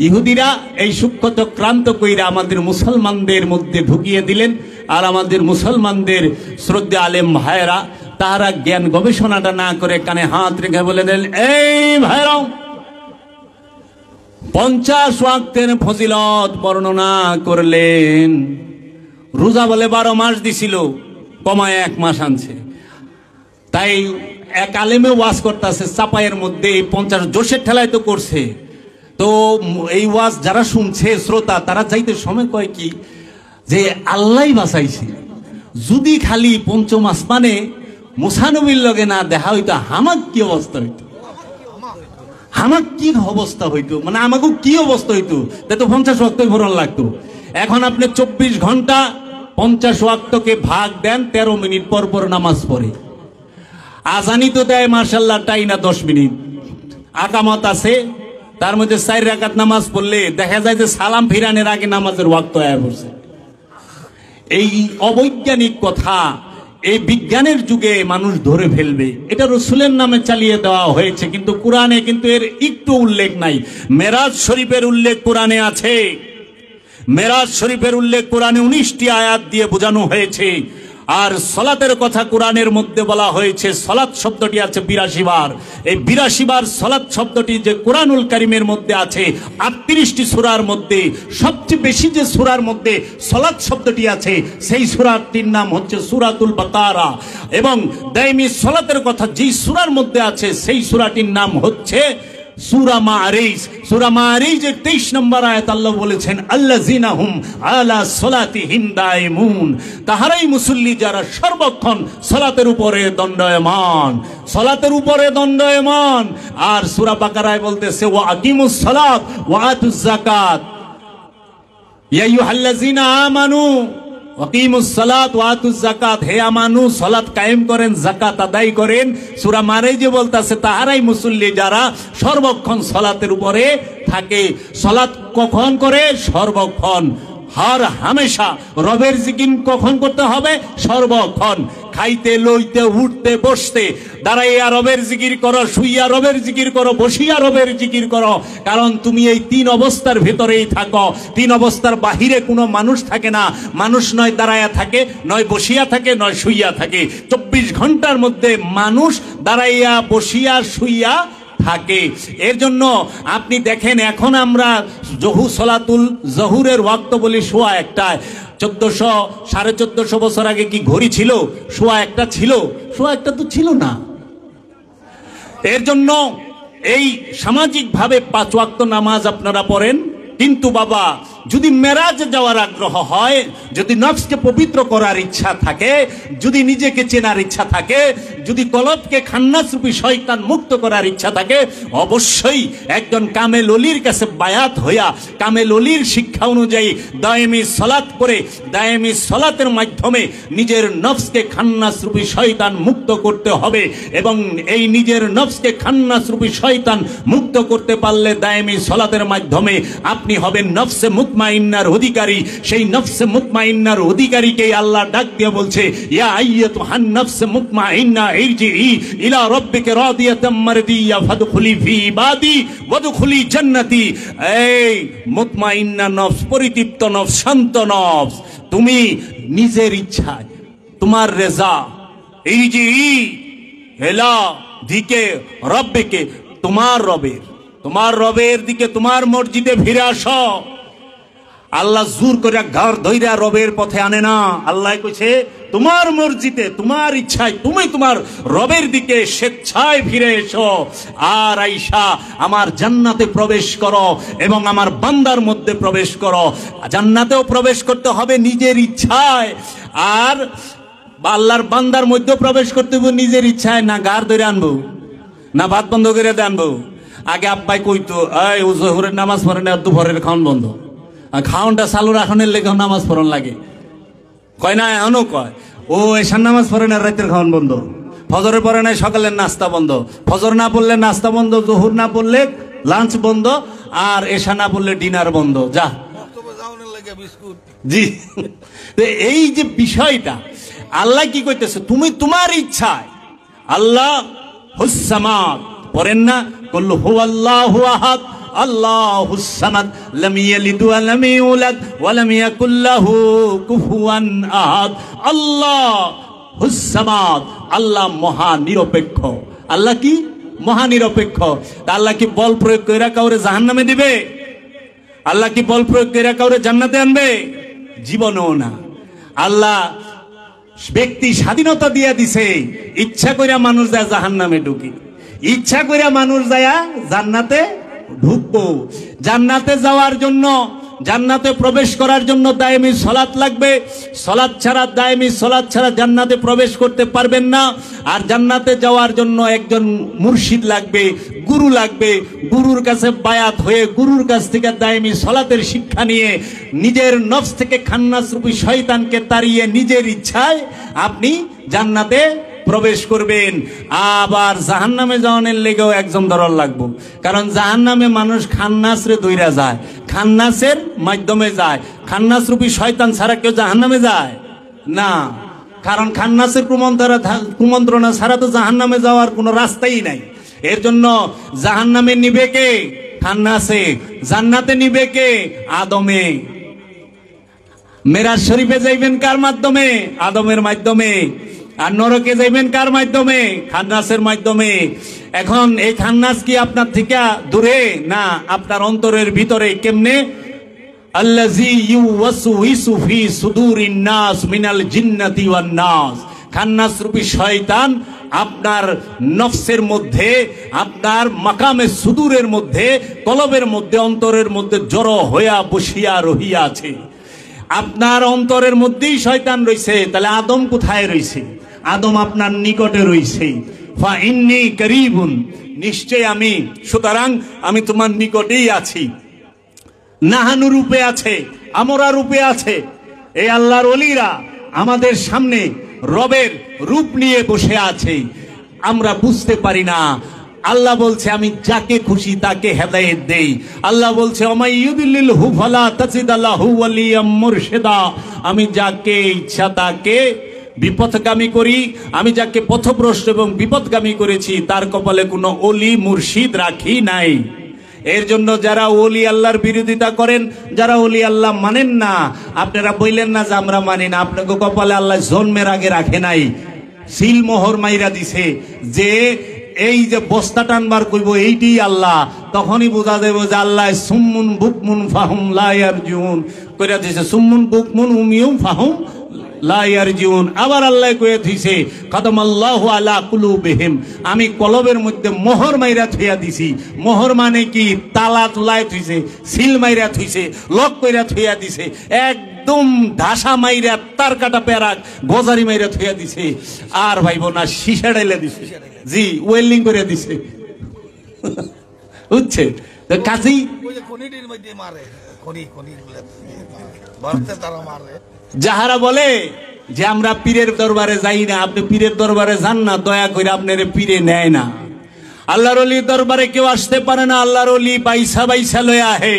ইহুদিরা এই সূক্ষ্ম চক্রান্ত কইরা আমাদের মুসলমানদের মধ্যে ঢুকিয়ে দিলেন। আর আমাদের মুসলমানদের শ্রদ্ধা আলেম ভাইরা তারা জ্ঞান গবেষণাটা না করে কানে হাত রেখে বলে দিলেন, এই ভাইরাও 50 ওয়াক্তের ফজিলত বর্ণনা করলেন। রোজা বলে 12 মাস দিছিল, কমায় 1 মাস আনছে। তাই এক আলেমে ওয়াজ করতেছে চাপাইয়ের মধ্যে 50 জোশের ঠেলায় তো করছে। তো এই ওয়াজ যারা শুনছে শ্রোতা, তারা যাইতে সময় কয় কি যে আল্লাহ বাঁচাইছে, যদি খালি পঞ্চম আসমানে মুসা নবীর লগে না দেখা হইতো, হামাক কি অবস্থা হইতো, হামাক কি অবস্থা হইতো, মানে আমাকেও কি অবস্থা হইতো। তাই তো 50 ওয়াক্ত ভরণ লাগতো। এখন আপনি 24 ঘন্টা 50 ওয়াক্তকে ভাগ দেন, 13 মিনিট পর পর নামাজ পড়ে। আজানি তো দেয় মাশাআল্লাহ টাইনা 10 মিনিট, আকামত আছে, তার মধ্যে 4 রাকাত নামাজ পড়লে দেখা যায় যে সালাম ফিরানের আগে নামাজের ওয়াক্ত আয়া পড়ছে। এই অবৈজ্ঞানিক কথা এই বিজ্ঞানের যুগে মানুষ ধরে ফেলবে, এটা রসুলের নামে চালিয়ে দেওয়া হয়েছে, কিন্তু কোরআনে কিন্তু এর একটু উল্লেখ নাই। মেরাজ শরীফের উল্লেখ কোরআনে আছে। মেরাজ শরীফের উল্লেখ কোরআনে 19টি আয়াত দিয়ে বোঝানো হয়েছে। আর সলাতের কথা কোরআনের মধ্যে বলা হয়েছে, সলাত শব্দটি আছে 82 বার। এই 82 বার সলাত শব্দটি যে কোরআনুল কারীমের মধ্যে আছে, 38টি সূরার মধ্যে সবচেয়ে বেশি যে সূরার মধ্যে সলাত শব্দটি আছে, সেই সূরাটির নাম হচ্ছে সূরাতুল বাকারা। এবং দাইমি সলাতের কথা যেই সূরার মধ্যে আছে, সেই সূরাটির নাম হচ্ছে সূরা মাআরিজ। সূরা মাআরিজের 23 নম্বর আয়াত আল্লাহ বলেছেন, আল্লাযিনা হুম আলা সলাতিহিম দাইমুন, তাহারাই মুসল্লি যারা সর্বক্ষণ সালাতের উপরে দণ্ডায়মান, সালাতের উপরে দণ্ডায়মান। আর সূরা বাকারায় বলতেছে, ওয়া আকিমুস সালাত ওয়া আতুজ যাকাত, ইয়া আইয়ুহাল্লাযিনা আমানু ওয়াকিমুস সালাত ওয়া আতুজ যাকাত, হে আমানু সালাত কায়েম করেন, যাকাত আদায় করেন। সূরা মাআরিজে বলতাছে তাহারাই মুসল্লি যারা সর্বক্ষণ সালাতের উপরে থাকে। সালাত কখন করে? সর্বক্ষণ, হর হামেশা। রবের জিকির কখন করতে হবে? সর্বক্ষণ। খাইতে লইতে উঠতে বসতে দাঁড়াইয়া রবের জিকির করো, শুইয়া রবের জিকির করো, বসিয়া রবের জিকির করো। কারণ তুমি এই 3 অবস্থার ভেতরেই থাকো। 3 অবস্থার বাহিরে কোনো মানুষ থাকে না। মানুষ নয় দাঁড়াইয়া থাকে, নয় বসিয়া থাকে, নয় শুইয়া থাকে। 24 ঘন্টার মধ্যে মানুষ দাঁড়াইয়া বসিয়া শুইয়া থাকে। এর জন্য আপনি দেখেন এখন আমরা সলাতুল জহুরের ওয়াক্ত বলি সোয়া একটায়। 1400-1450 বছর আগে কি ঘড়ি ছিল? সোয়া একটা ছিল? সোয়া একটা তো ছিল না। এর জন্য এই সামাজিকভাবে 5 ওয়াক্ত নামাজ আপনারা পড়েন, কিন্তু বাবা যদি মেরাজ যাওয়ার আগ্রহ হয়, যদি নফসকে পবিত্র করার ইচ্ছা থাকে, যদি নিজেকে চেনার ইচ্ছা থাকে, যদি কলবকে খান্নাস রূপী শয়তান মুক্ত করার ইচ্ছা থাকে, অবশ্যই একজন কামেল ওলির কাছে বায়াত হইয়া কামেল ওলির শিক্ষা অনুযায়ী দায়েমি সালাত করে দায়েমি সালাতের মাধ্যমে নিজের নফসকে খান্নাস রূপী শয়তান মুক্ত করতে হবে। এবং এই নিজের নফসকে খান্নাস রূপী শয়তান মুক্ত করতে পারলে দায়েমি সালাতের মাধ্যমে আপনি হবেন নফসে মুতমাইন্নার অধিকারী। সেই নফসে মুতমাইন্নার অধিকারীকে আল্লাহ ডাক দিয়ে বলছে, ইয়া আইয়াতুহান নফসে মুতমাইন্না ইরজিই ইলা রাব্বিকা রাদিয়াতাম মারদিয়া ফাদখুলি ফি ইবাদি ওয়াদখুলি জান্নাতি। এই মুতমাইন্না নফস, পরিতৃপ্ত নফস, শান্ত নফস, তুমি নিজের ইচ্ছায় তোমার রেজা ইরজিই ইলা দিকে রাব্বিকে, তোমার রবের দিকে, তোমার মসজিদে ফিরে আসো। আল্লাহ জোর করে ঘর ধইরা রবের পথে আনে না। আল্লাহ কইছে তোমার মসজিদে, তোমার ইচ্ছায় তুমি তোমার রবের দিকে স্বেচ্ছায় ফিরে এসো, আর আইসা আমার জান্নাতে প্রবেশ করো এবং আমার বান্দার মধ্যে প্রবেশ করো। জান্নাতেও প্রবেশ করতে হবে নিজের ইচ্ছায়, আর আল্লাহর বান্দার মধ্যে প্রবেশ করতে হবে নিজের ইচ্ছায়। না গার ধরে আনবো, না ভাত বন্ধ করে আনবো। আগে আব্বাই কইতো, এই ও জোহরের নামাজ পড়ে না, দুপুরের খাওয়ান বন্ধ, খাওয়ানটা চালু রাখনের লেগে নামাজ পড়ন লাগে। কয় না, এখনো কয় ও এশার নামাজ পড়ে না, রাতের খাওয়ান বন্ধ, ফজরের পরে নাই, সকালের নাস্তা বন্ধ, ফজর না পড়লে নাস্তা বন্ধ, জোহর না পড়লে লাঞ্চ বন্ধ, আর এশা না পড়লে ডিনার বন্ধ। যা জি, এই যে বিষয়টা আল্লাহ কি কইতেছে, তুমি তোমার ইচ্ছায়। আল্লাহ হুসসামাদ পড়েন না, কুল হুয়াল্লাহু আহাদ আল্লাহুস সামাদ লাম ইয়ালিদ ওয়া লাম ইউলাদ ওয়া লাম ইয়াকুল লাহু কুফুয়ান আহাদ। আল্লাহুস সামাদ, আল্লাহ মহা নিরপেক্ষ। আল্লাহ কি মহা নিরপেক্ষ। আল্লাহ কি বল প্রয়োগ কইরা কাউরে জাহান্নামে দিবে? আল্লাহ কি বল প্রয়োগ কইরা কাউরে জান্নাতে আনবে? জীবনেও না। আল্লাহ ব্যক্তি স্বাধীনতা দিয়া দিছে, ইচ্ছা কইরা মানুষ যায় জাহান্নামে ঢুকি, ইচ্ছা কইরা মানুষ যায় জান্নাতে ঢুকবো। জান্নাতে যাওয়ার জন্য, জান্নাতে প্রবেশ করার জন্য দায়েমি সালাত লাগবে। সালাত ছাড়া, দায়েমি সালাত ছাড়া জান্নাতে প্রবেশ করতে পারবেন না। আর জান্নাতে যাওয়ার জন্য একজন মুর্শিদ লাগবে, গুরু লাগবে। গুরুর কাছে বায়াত হয়ে, গুরুর কাছ থেকে দায়েমি সালাতের শিক্ষা নিয়ে নিজের নফস থেকে খান্নাস রূপী শয়তানকে তাড়িয়ে নিজের ইচ্ছায় আপনি জান্নাতে প্রবেশ করবেন। আবার জাহান্নামে যাওয়ার লেগেও একজন দরল লাগবো, কারণ জাহান্নামে মানুষ খান্নাসরে দইরা যায়, খান্নাসের মাধ্যমে যায়। খান্নাস রূপী শয়তান ছাড়া কেউ জাহান্নামে যায় না, কারণ খান্নাসের কুমন্ত্রণা ছাড়া তো জাহান্নামে যাওয়ার কোনো রাস্তাই নাই। এর জন্য জাহান্নামে নিবে কে? খান্নাসে। জান্নাতে নিবে কে? আদমে। মেরাজ শরীফে যাইবেন কার মাধ্যমে? আদমের মাধ্যমে। আর নরকে যাইবেন কার মাধ্যমে? খান্নাসের মাধ্যমে। এখন এই খান্নাস কি আপনার থেকে দূরে? না, আপনার অন্তরের ভিতরে। কেমনে? আল্লাযী ইউওয়াসউইসু ফি সুদুরিন নাস মিনাল জিন্নাতি ওয়ান নাস। খান্নাস রূপী শয়তান আপনার নফসের মধ্যে, আপনার মাকামে সুদূরের মধ্যে, কলবের মধ্যে, অন্তরের মধ্যে জড়ো হইয়া বসিয়া রহিয়া আছে। আপনার অন্তরের মধ্যেই শয়তান রইছে। তাহলে আদম কোথায় রইছে? আদম আপনার নিকটে রইছে। ফা ইন্নী করিবুন, নিশ্চয় আমি, সুতরাং আমি তোমার নিকটেই আছি। নাহানু রূপে আছে, আমরা রূপে আছে। এই আল্লাহর ওলিরা আমাদের সামনে রবের রূপ নিয়ে বসে আছে, আমরা বুঝতে পারি না। আল্লাহ বলছে আমি যাকে খুশি তাকে হেদায়েত দেই। আল্লাহ বলছে ওমাইয়ুদিল্লিলহু ফালা তাজিদ লাহু ওয়ালিয়াম মুরশিদা। আমি যাকে ইচ্ছা তাকে বিপথগামী করি, আমি যাকে পথভ্রষ্ট এবং বিপথগামী করেছি তার কপালে কোনো ওলি মুর্শিদ রাখি নাই। এর জন্য যারা ওলি আল্লাহর বিরোধিতা করেন, যারা ওলি আল্লাহ মানেন না, আপনারা বললেন না যে আমরা মানি না। আপনাকে কপালে আল্লাহ জন্মের আগে রাখে নাই, সিল মোহর মাইরা দিছে যে এই যে বস্তা টানবার কইব এইটি আল্লাহ, তখনই বোঝা যাবে যে আল্লাহ সুম্মুন বুকমুন ফাহুম লা ইয়ারজুন কইরা দিয়েছে। সুম্মুন বুকমুন উমিয়ুম ফাহুম লা ইয়ারজুন। আবার আল্লাহ কইয়া দিয়েছে খাতামাল্লাহু আলা কুলুবিহিম, আমি কলবের মধ্যে মোহর মাইরা থইয়া দিছি। মোহর মানে কি? তালা তুলায় থইছে, সিল মাইরা থইছে, লক কইরা থইয়া দিছে, একদম ঢাসা মাইরা তার কাটা পেরাক গজারি মাইরা থইয়া দিছে। আর ভাইব না শিশা ডাইলা দিছে, জি ওয়েল্ডিং করে দিছে, বুঝছে? তো কাজেই যাহারা বলে যে আমরা পীরের দরবারে যাই না, আপনি পীরের দরবারে যান না, দয়া করে আপনার পীরে নেয় না। আল্লাহর ওলির দরবারে কেউ আসতে পারে না। আল্লাহর ওলি বাইসা বাইসা লয়ে আহে,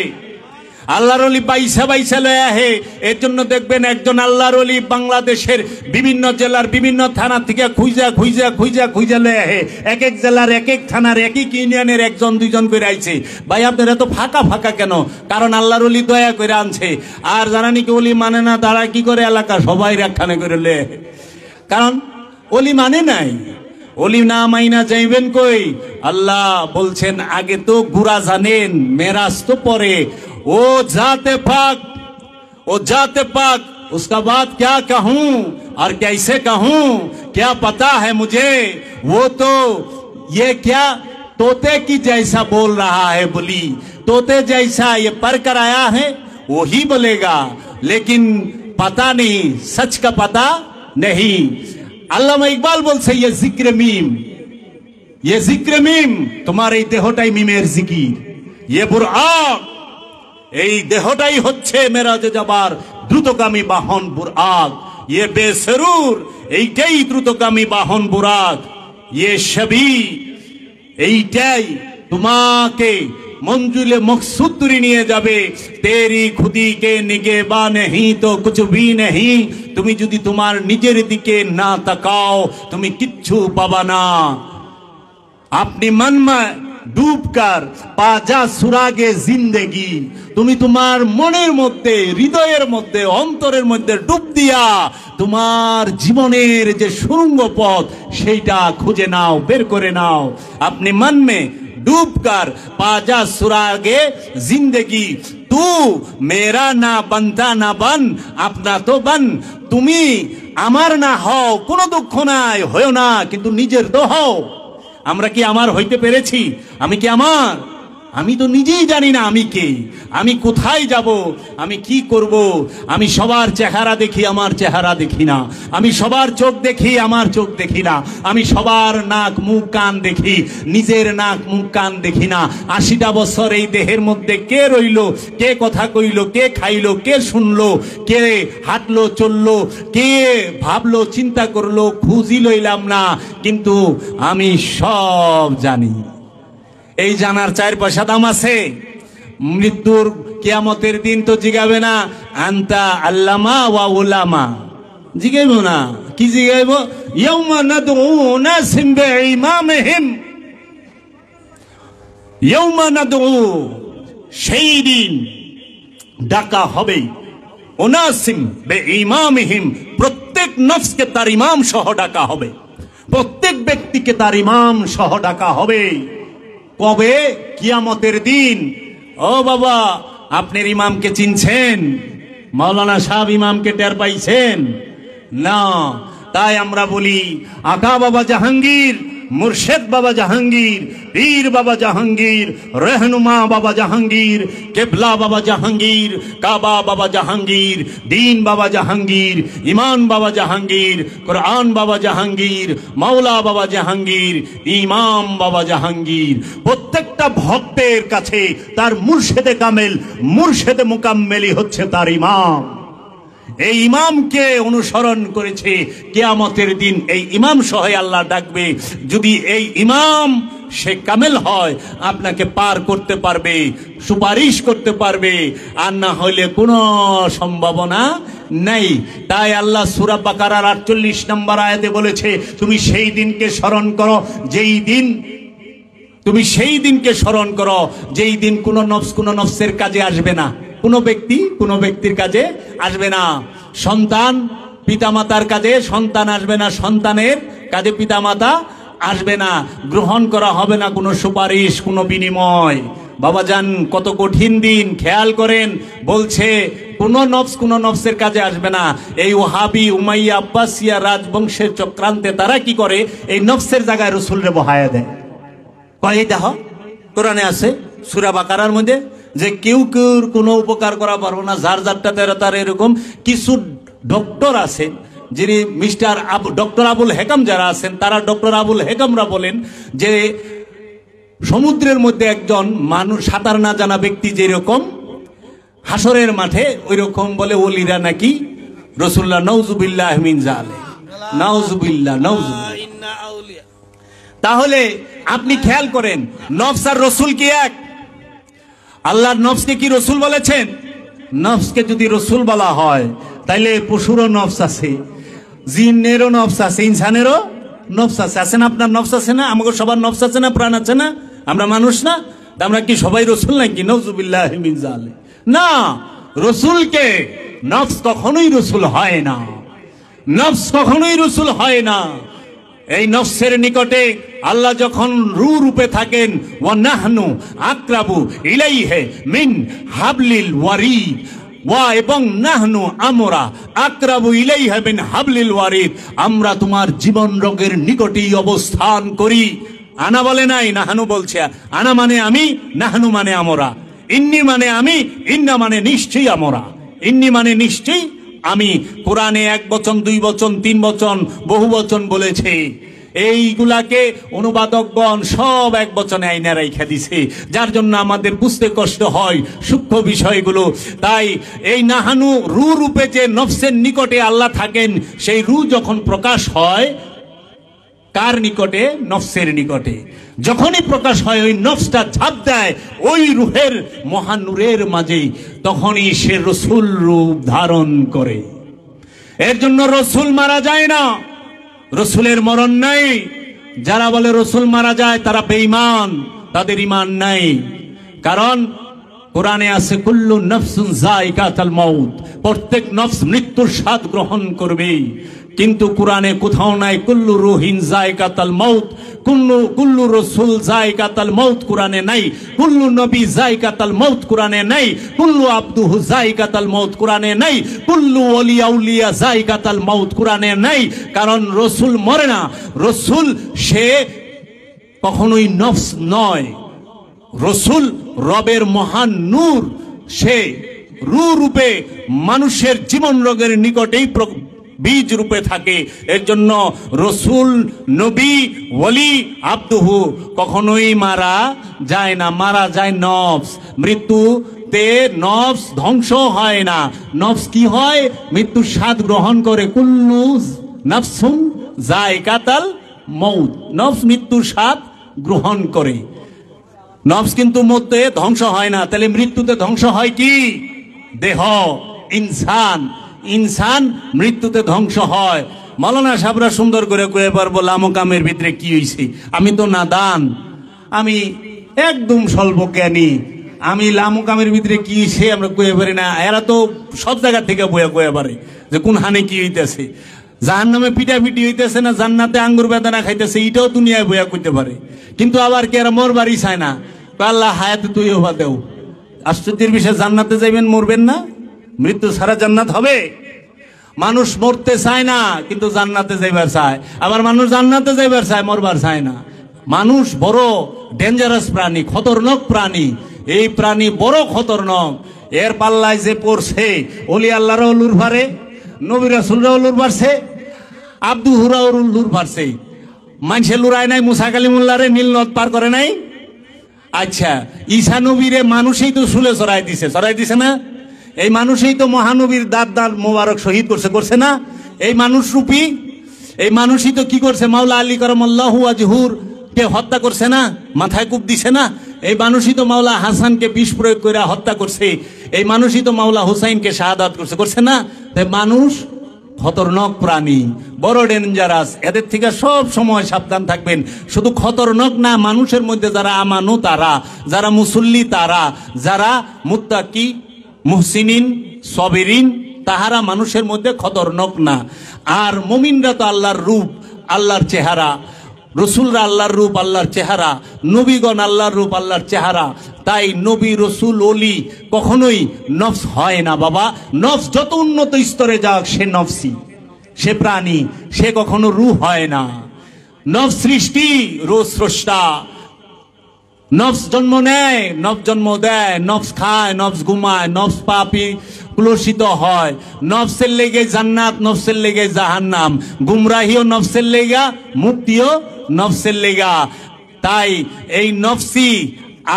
আল্লাহর ওলি বাইসা বাইসা লয়ে আহে। এর জন্য দেখবেন একজন আল্লাহর ওলি বাংলাদেশের বিভিন্ন জেলার বিভিন্ন থানা থেকে খুঁজা খুঁজা খুঁজা খুঁজা লয়ে আহে। এক এক জেলার এক এক থানার এক এক ইউনিয়নের একজন দুইজন করে আইছে। ভাই আপনারা তো ফাঁকা ফাঁকা কেন? কারণ আল্লাহর ওলি দয়া করে আনছে। আর যারা নাকি ওলি মানে না, তারা কি করে এলাকা সবাই একখানে করে লয়ে আহে, কারণ ওলি মানে নাই। ওলি না মাইনা যাইবেন কই? আল্লাহ বলছেন আগে তো গুরা জানেন, মেরাজ তো পরে। ओ जाते पाक उसका बात क्या कहूं और कैसे कहूं, क्या पता है मुझे। वो तो ये क्या तोते की जैसा बोल रहा है, बोली तोते जैसा ये पढ़ कर आया है वो ही बोलेगा, लेकिन पता नहीं, सच का पता नहीं। अल्लामा इकबाल बोलছে ये जिक्र मीम तुम्हारे देहटाई मीमेर जिकिर, ये बुरआक এই দেহটাই হচ্ছে মেরাজে যাবার দ্রুতগামী বাহন বুরাক। ये বেসরুর এইটাই দ্রুতগামী বাহন বুরাক। ये শবি এইটাই তোমাকে মঞ্জুলে মকসুদুরি নিয়ে যাবে। তেরি খুদি কে নিগেবা নেহি তো কুছ ভি নেহি, তুমি যদি তোমার নিজের দিকে না তাকাও তুমি কিচ্ছু পাবা না। আপনি মন में ডুবকার পাজা সুরাগে জিন্দেগি, তুমি তোমার মনের মধ্যে, হৃদয়ের মধ্যে, অন্তরের মধ্যে ডুব দিয়া তোমার জীবনের যে সুড়ঙ্গ পথ সেইটা খুঁজে নাও, বের করে নাও। আপনি মন में ডুবকার পাজা সুরাগে জিন্দেগি, তু মেরা না বনতা না বন আপনা তো বন, তুমি আমার না হও কোনো দুঃখ নাই, হও না, কিন্তু নিজের তো হও। আমরা কি আমার হইতে পেরেছি? আমি কি আমার? আমি তো নিজেই জানি না আমি কে, আমি কোথায় যাব, আমি কি করব। আমি সবার চেহারা দেখি, আমার চেহারা দেখি না। আমি সবার চোখ দেখি, আমার চোখ দেখি না। আমি সবার নাক মুখ কান দেখি, নিজের নাক মুখ কান দেখি না। 80টা বছর এই দেহের মধ্যে কে রইল, কে কথা কইল, কে খাইলো, কে শুনলো, কে হাঁটলো চললো, কে ভাবলো চিন্তা করলো, খুঁজি লইলাম না, কিন্তু আমি সব জানি। এই জানার 4 পয়সা দাম আছে? মৃত্যুর কিয়ামতের দিন তো জিগাবে না আনতা আল্লামা ওয়া উলামা, জিগাইব না। কি জিগাইব? ইয়াউমা নাদউ নাসিম বিইমামিহিম, ইয়াউমা নাদউ, সেই দিন ডাকা হবে উনাসিম বিইমামিহিম, প্রত্যেক নফসকে তার ইমাম সহ ডাকা হবে, প্রত্যেক ব্যক্তিকে তার ইমাম সহ ডাকা হবে। কবে? কিয়ামতের দিন। ও বাবা, আপনার ইমামকে চিনছেন? মাওলানা সাহেব ইমামকে টের পাইছেন না? তাই আমরা বলি আকা বাবা জাহাঙ্গীর, মুর্শেদ বাবা জাহাঙ্গীর, পীর বাবা জাহাঙ্গীর, रहनुमा বাবা জাহাঙ্গীর, কেবলা বাবা জাহাঙ্গীর, কাবা বাবা জাহাঙ্গীর, দিন বাবা জাহাঙ্গীর, ইমান বাবা জাহাঙ্গীর, কোরআন বাবা জাহাঙ্গীর, মাওলা বাবা জাহাঙ্গীর, ইমাম বাবা জাহাঙ্গীর। প্রত্যেকটা ভক্তের কাছে তার মুর্শেদে কামেল, মুর্শেদে মুকাম্মেলই হচ্ছে তার ইমাম। এই ইমামকে অনুসরণ করেছে, কিয়ামতের দিন এই ইমাম সহ আল্লাহ ডাকবে। যদি এই ইমাম সে কামেল হয়, আপনাকে পার করতে পারবে, সুপারিশ করতে পারবে, আর না হলে কোনো সম্ভাবনা নাই। তাই আল্লাহ সূরা বাকারার 48 নম্বর আয়াতে বলেছে, তুমি সেই দিনকে স্মরণ করো যেই দিন, তুমি সেই দিনকে স্মরণ করো যেই দিন কোনো নফস কোনো নফসের কাজে আসবে না, কোনো ব্যক্তি কোনো ব্যক্তির কাজে আসবে না। সন্তান পিতামাতার কাজে সন্তান আসবে না, সন্তানের কাজে পিতামাতা আসবে না, গ্রহণ করা হবে না কোনো সুপারিশ, কোনো বিনিময়। বাবাজান, কত কঠিন দিন, খেয়াল করেন। বলছে কোনো নফসের কাজে আসবে না। এই ওহাবি, উমাইয়া, আব্বাসিয়া রাজবংশের চক্রান্তে তারা কি করে, এই নফসের জায়গায় রসুলরে বহায়া দেয়। কয় দেখো কোরআনে আছে সূরা বাকারার মধ্যে যে কেউ কোনো উপকার করা পারবো না, যার যারটা তেরো তার। এরকম কিছু ডক্টর আছেন, যিনি ডক্টর আবুল হেকাম যারা আছেন, তারা ডক্টর আবুল হেকামরা বলেন যে সমুদ্রের মধ্যে একজন মানুষ, সাঁতার না জানা ব্যক্তি যেরকম হাসরের মাঠে, ওই রকম বলে ওলিরা নাকি রাসূলুল্লাহ নাউজুবিল্লাহ মিন জালিক, নাউজুবিল্লাহ, নাউজুবিল্লাহ। তাহলে আপনি খেয়াল করেন, নফস আর রসুল কি এক? আল্লাহর নফসকে কি রসুল বলেছেন? নফসকে যদি রসুল বলা হয়, তাইলে পশুরও নফস আছে, জিনেরও নফস আছে, ইনসানেরও নফস আছে। আছে না? আপনার নফস আছে না? আমাকে সবার নফস আছে না? প্রাণ আছে না? আমরা মানুষ না? আমরা কি সবাই রসুল নাকি? নাউজুবিল্লাহ মিন জালিক। না, রসুলকে নফস কখনোই রসুল হয় না, নফস কখনোই রসুল হয় না। এই নফসের নিকটে আল্লাহ যখন রূ রূপে থাকেন, ওয়া নাহনু আকরাবু ইলাইহি মিন হাবলিল ওয়ারিদ, ওয়া এবং নাহনু আমরা আকরাবু ইলাইহি মিন হাবলিল ওয়ারিদ, আমরা তোমার জীবন রোগের নিকটেই অবস্থান করি। আনা বলে নাই, নাহানু বলছে। আনা মানে আমি, নাহানু মানে আমরা। ইন্নি মানে আমি, ইন্না মানে নিশ্চয়ই আমরা। ইন্নি মানে নিশ্চয়ই আমি। কোরআনে এক বচন, দুই বচন, তিন বচন, বহু বচন বলেছে। এইগুলাকে অনুবাদকগণ সব এক বচনে আইনা রাইখা দিছে, যার জন্য আমাদের বুঝতে কষ্ট হয় সূক্ষ্ম বিষয়গুলো। তাই এই নাহানু রু রূপে যে নফসের নিকটে আল্লাহ থাকেন, সেই রু যখন প্রকাশ হয় কার নিকটে? নফসের নিকটে। যখনই প্রকাশ হয়, ওই নফসটা ঝাঁপ দেয় ওই রূহের মহানূরের মাঝে, তখনই সে রসুল রূপ ধারণ করে। এর জন্য রসুল মারা যায় না, রসুলের মরণ নাই। যারা বলে রসুল মারা যায় তারা বেঈমান, তাদের ঈমান নাই। কারণ কোরআনে আছে কুল্লু নফসুন যায়িকাতুল মাউত, প্রত্যেক নফস মৃত্যুর স্বাদ গ্রহণ করবে। কিন্তু কোরআনে কোথাও নাই কুল্লু রুহিন যায়িকাতুল মাউত, কুল্লু রসুল যায়িকাতুল মাউত কোরআনে নাই, কুল্লু নবী যায়িকাতুল মাউত কোরআনে নাই, কুল্লু আব্দুহু যায়িকাতুল মাউত কোরআনে নাই, কুল্লু আউলিয়া যায়িকাতুল মাউত কোরআনে নাই। কারণ রসুল মরে না, রসুল সে কখনোই নফস নয়। রসুল রবের মহান নূর, সে রূ রূপে মানুষের জীবন রোগের নিকটেই বীজ রূপে থাকে। এর জন্য রসুল, নবী, ওলি, আব্দুহু কখনোই মারা যায় না। মারা যায় নফস। মৃত্যুতে নফস ধ্বংস হয় না। নফস কি হয়? মৃত্যুর স্বাদ গ্রহণ করে। কুল্লু নাফসুন যায়িকাতুল মাউত, নফস মৃত্যুর স্বাদ গ্রহণ করে। নফস কিন্তু মধ্যে ধ্বংস হয় না। তাহলে মৃত্যুতে ধ্বংস হয় কি? দেহ, ইনসান। ইনসান মৃত্যুতে ধ্বংস হয়। মাওলানা সাহেবরা সুন্দর করে কয়ে পারবো লামকামের ভিতরে কি হয়েছে। আমি তো নাদান, আমি একদম স্বল্প জ্ঞানী। আমি লামকামের ভিতরে কি হয়েছে আমরা কয়ে পারি না। এরা তো সব জায়গা থেকে বয়ে কয়ে পারে যে কোন হানে কি হইতেছে। জাহান্নামে পিটাপিটি হইতেছে না জান্নাতে আঙ্গুর বেদানা খাইতেছে, এটাও দুনিয়ায় বয়া করতে পারে। কিন্তু আবার কে মোর বাড়ি চায় না, আল্লাহ হায়াতে তুই হবা দেও। আশ্চর্যের বিষয়, জান্নাতে যাইবেন, মরবেন না? মৃত্যু ছাড়া জান্নাত হবে? মানুষ মরতে চায় না কিন্তু জান্নাতে যাইবার চায়, আবার মানুষ জান্নাতে যাইবার চায়, মরবার চায় না। মানুষ বড় ডেঞ্জারাস প্রাণী, খতরনাক প্রাণী। এই প্রাণী বড় খতরনাক। এর পাল্লায় যে পড়ছে, ওলি আল্লাহর লুর ভারে, নবী রাসূলরাও লুর পারছে, আব্দু হুরাও লুর পারছে। মানুষে লুরায় নাই, মুসা কালিমুল্লাহরে নীল নদ পার করে নাই। আচ্ছা, ঈসা নবীরে মানুষই তো শুলে চড়াই দিছে না? এই মানুষই তো মহানবীর দাঁত মোবারক শহীদ করছে না? এই মানুষ রূপী এই মানুষই তো কি করছে? মাওলা আলী কারামাল্লাহু ওয়াজহুর কে হত্যা করছে না? মাথায় কূপ দিছে না? এই মানুষই তো মাওলা হাসানকে বিষ প্রয়োগ করে হত্যা করছে। এই মানুষই তো মাওলা হুসাইনকে শাহাদাত করছে না? তাই মানুষ খতরনাক প্রাণী, বড় ডেঞ্জারাস। এদের থেকে সব সময় সাবধান থাকবেন। শুধু খতরনাক না, মানুষের মধ্যে যারা আমানু তারা, যারা মুসল্লি তারা, যারা মুত্তাকি, মুহসিনিন, সবিরিন, তাহারা মানুষের মধ্যে খতরনাক না। আর মুমিনরা তো আল্লাহর রূপ, আল্লাহর চেহারা। রসুলরা আল্লাহর রূপ, আল্লাহর চেহারা, নবীগণ আল্লাহর রূপ, আল্লাহর চেহারা। তাই নবী, রসুল, ওলি কখনোই নফস হয় না বাবা। নফস যত উন্নত স্তরে যাক, সে নফসি, সে প্রাণী, সে কখনো রূহ হয় না। নফস সৃষ্টি, রূহ স্রষ্টা। নফস জন্ম নেয়, নফস জন্ম দেয়, নফস খায়, নফস ঘুমায়, নফস পাপি কুলসিত হয়। নফসের লেগে জান্নাত, নফসের লেগে জাহান্নাম, গুমরাহিও নফসের লেগা, মুক্তিও নফসের লেগা। তাই এই নফসি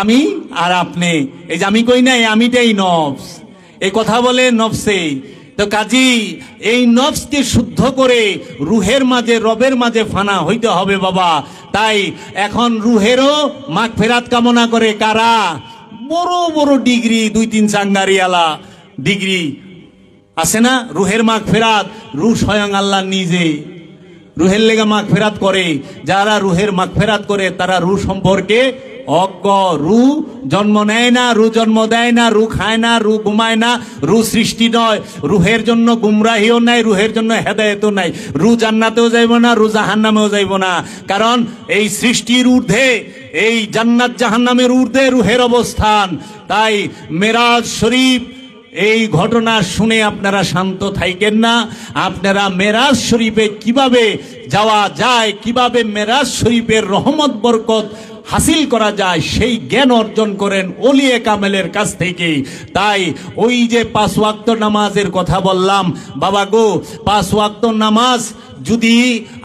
আমি আর আপনি, এই যে আমি কই নাই আমিটাই নফস, এই কথা বলে নফসে। তো কাজী এই নফসকে শুদ্ধ করে রুহের মাঝে, রবের মাঝে ফানা হইতে হবে বাবা। তাই এখন রুহেরও মাগফিরাত কামনা করে কারা? বড় বড় ডিগ্রি, 2-3 চাঙ্গারিয়ালা ডিগ্রি আছে না? রুহের মাগফিরাত, রুহ স্বয়ং আল্লাহ নিজে রুহের লেগা মাগফিরাত করে। যারা রুহের মাগফিরাত করে তারা রুহ সম্পর্কে অজ্ঞ। রুহ জন্ম নেয় না, রুহ জন্ম দেয় না, রুহ খায় না, রুহ ঘুমায় না, রুহ সৃষ্টি নয়। রুহের জন্য গুমরাহিও নাই, রুহের জন্য হেদায়েতও নাই। রুহ জান্নাতেও যাইব না, রুহ জাহান্নামেও যাইব না। কারণ এই সৃষ্টির ঊর্ধ্বে, এই জান্নাত জাহান্নামের ঊর্ধ্বে রুহের অবস্থান। তাই মেরাজ শরীফ এই ঘটনা শুনে আপনারা শান্ত থাকেন না। আপনারা মেরাজ শরীফে কিভাবে যাওয়া যায়, কিভাবে মেরাজ শরীফের রহমত বরকত হাসিল করা যায়, সেই জ্ঞান অর্জন করেন ওলিয়ে কামেলের কাছ থেকে। তাই ওই যে 5 ওয়াক্ত নামাজের কথা বললাম বাবা গো, 5 ওয়াক্ত নামাজ যদি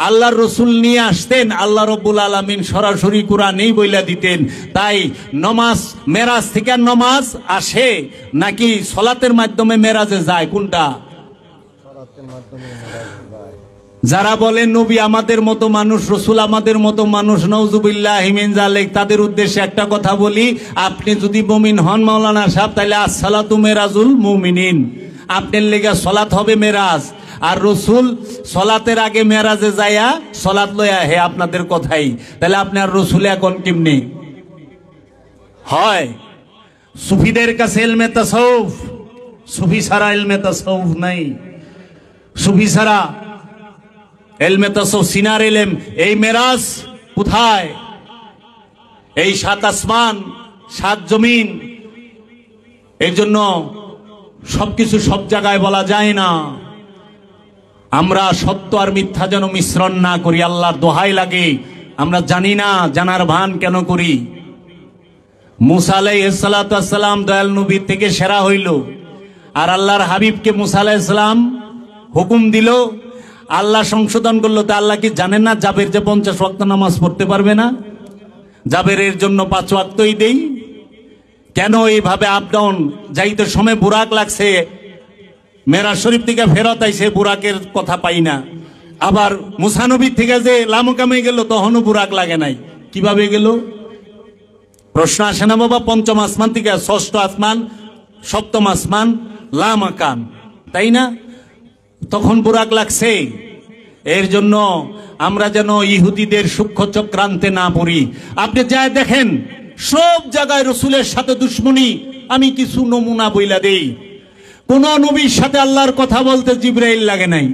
আল্লাহর রসুল নিয়ে আসতেন, আল্লাহ রব্বুল আলামিন সরাসরি কোরআনেই বইলা দিতেন। তাই নমাজ, মেরাজ থেকে নমাজ আসে নাকি সলাতের মাধ্যমে মেরাজে যায়? কোনটা? যারা বলে নবী আমাদের মতো মানুষ, রসুল আমাদের মতো মানুষ, নাউজুবিল্লাহি মিন যালিক, তাদের উদ্দেশ্যে একটা কথা বলি। আপনি যদি মুমিন হন মাওলানা সাহেব, তাহলে আসসালাতু মেরাজুল মুমিনিন, আপনার লেগে সলাত হবে মেরাজ। আর রসুল সলাতের আগে মেরাজে যায়া সলাত লয়া হে আপনাদের কথাই। তাহলে আপনার রসুল এখন কেমনি হয়? সুফিদের কাছে ইলমে তাসাউফ, সুফি ছাড়া ইলমে তাসাউফ নাই। সুফি ছাড়া ইলমে তাসাউফ, সিনার ইলম। এই মেরাজ কোথায়? এই 7 আসমান 7 জমিন। এর জন্য সবকিছু সব জায়গায় বলা যায় না। আমরা সত্য আর মিথ্যা যেন মিশ্রণ না করি, আল্লাহর দোহাই লাগে। আমরা জানি না, জানার ভান কেন করি? মুসা আলাইহিস সালাতু ওয়াস সালাম দয়াল নবীর থেকে সেরা হইল, আর আল্লাহর হাবিবকে মুসা আলাইহিস সালাম হুকুম দিল, আল্লাহ সংশোধন করলো। তা আল্লাহ কি জানেন না জাবের যে 50 ওয়াক্ত নামাজ পড়তে পারবে না? জাবেরের জন্য 5 ওয়াক্তই দেই। কেন এইভাবে আপ ডাউন? যাইতে সময় বুরাক লাগছে, মেরাজ শরীফ থেকে ফেরত আইছে, বুরাকের কথা পাই না। আবার মুসা নবীর থেকে যে লামকামে গেল, তখনও বুরাক লাগে নাই। কিভাবে গেল? প্রশ্ন আসে না বাবা? 5ম আসমান থেকে 6ষ্ঠ আসমান, 7ম আসমান, লামাকাম, তাই না? তখন বুরাক লাগছে। এর জন্য আমরা যেন ইহুদিদের সূক্ষ্ম চক্রান্তে না পড়ি। আপনি যায় দেখেন, সব জায়গায় রসুলের সাথে দুশ্মনী। আমি কিছু নমুনা বইলা দেই। কোন নবীর সাথে আল্লাহর কথা বলতে জিবরাইল লাগে নাই।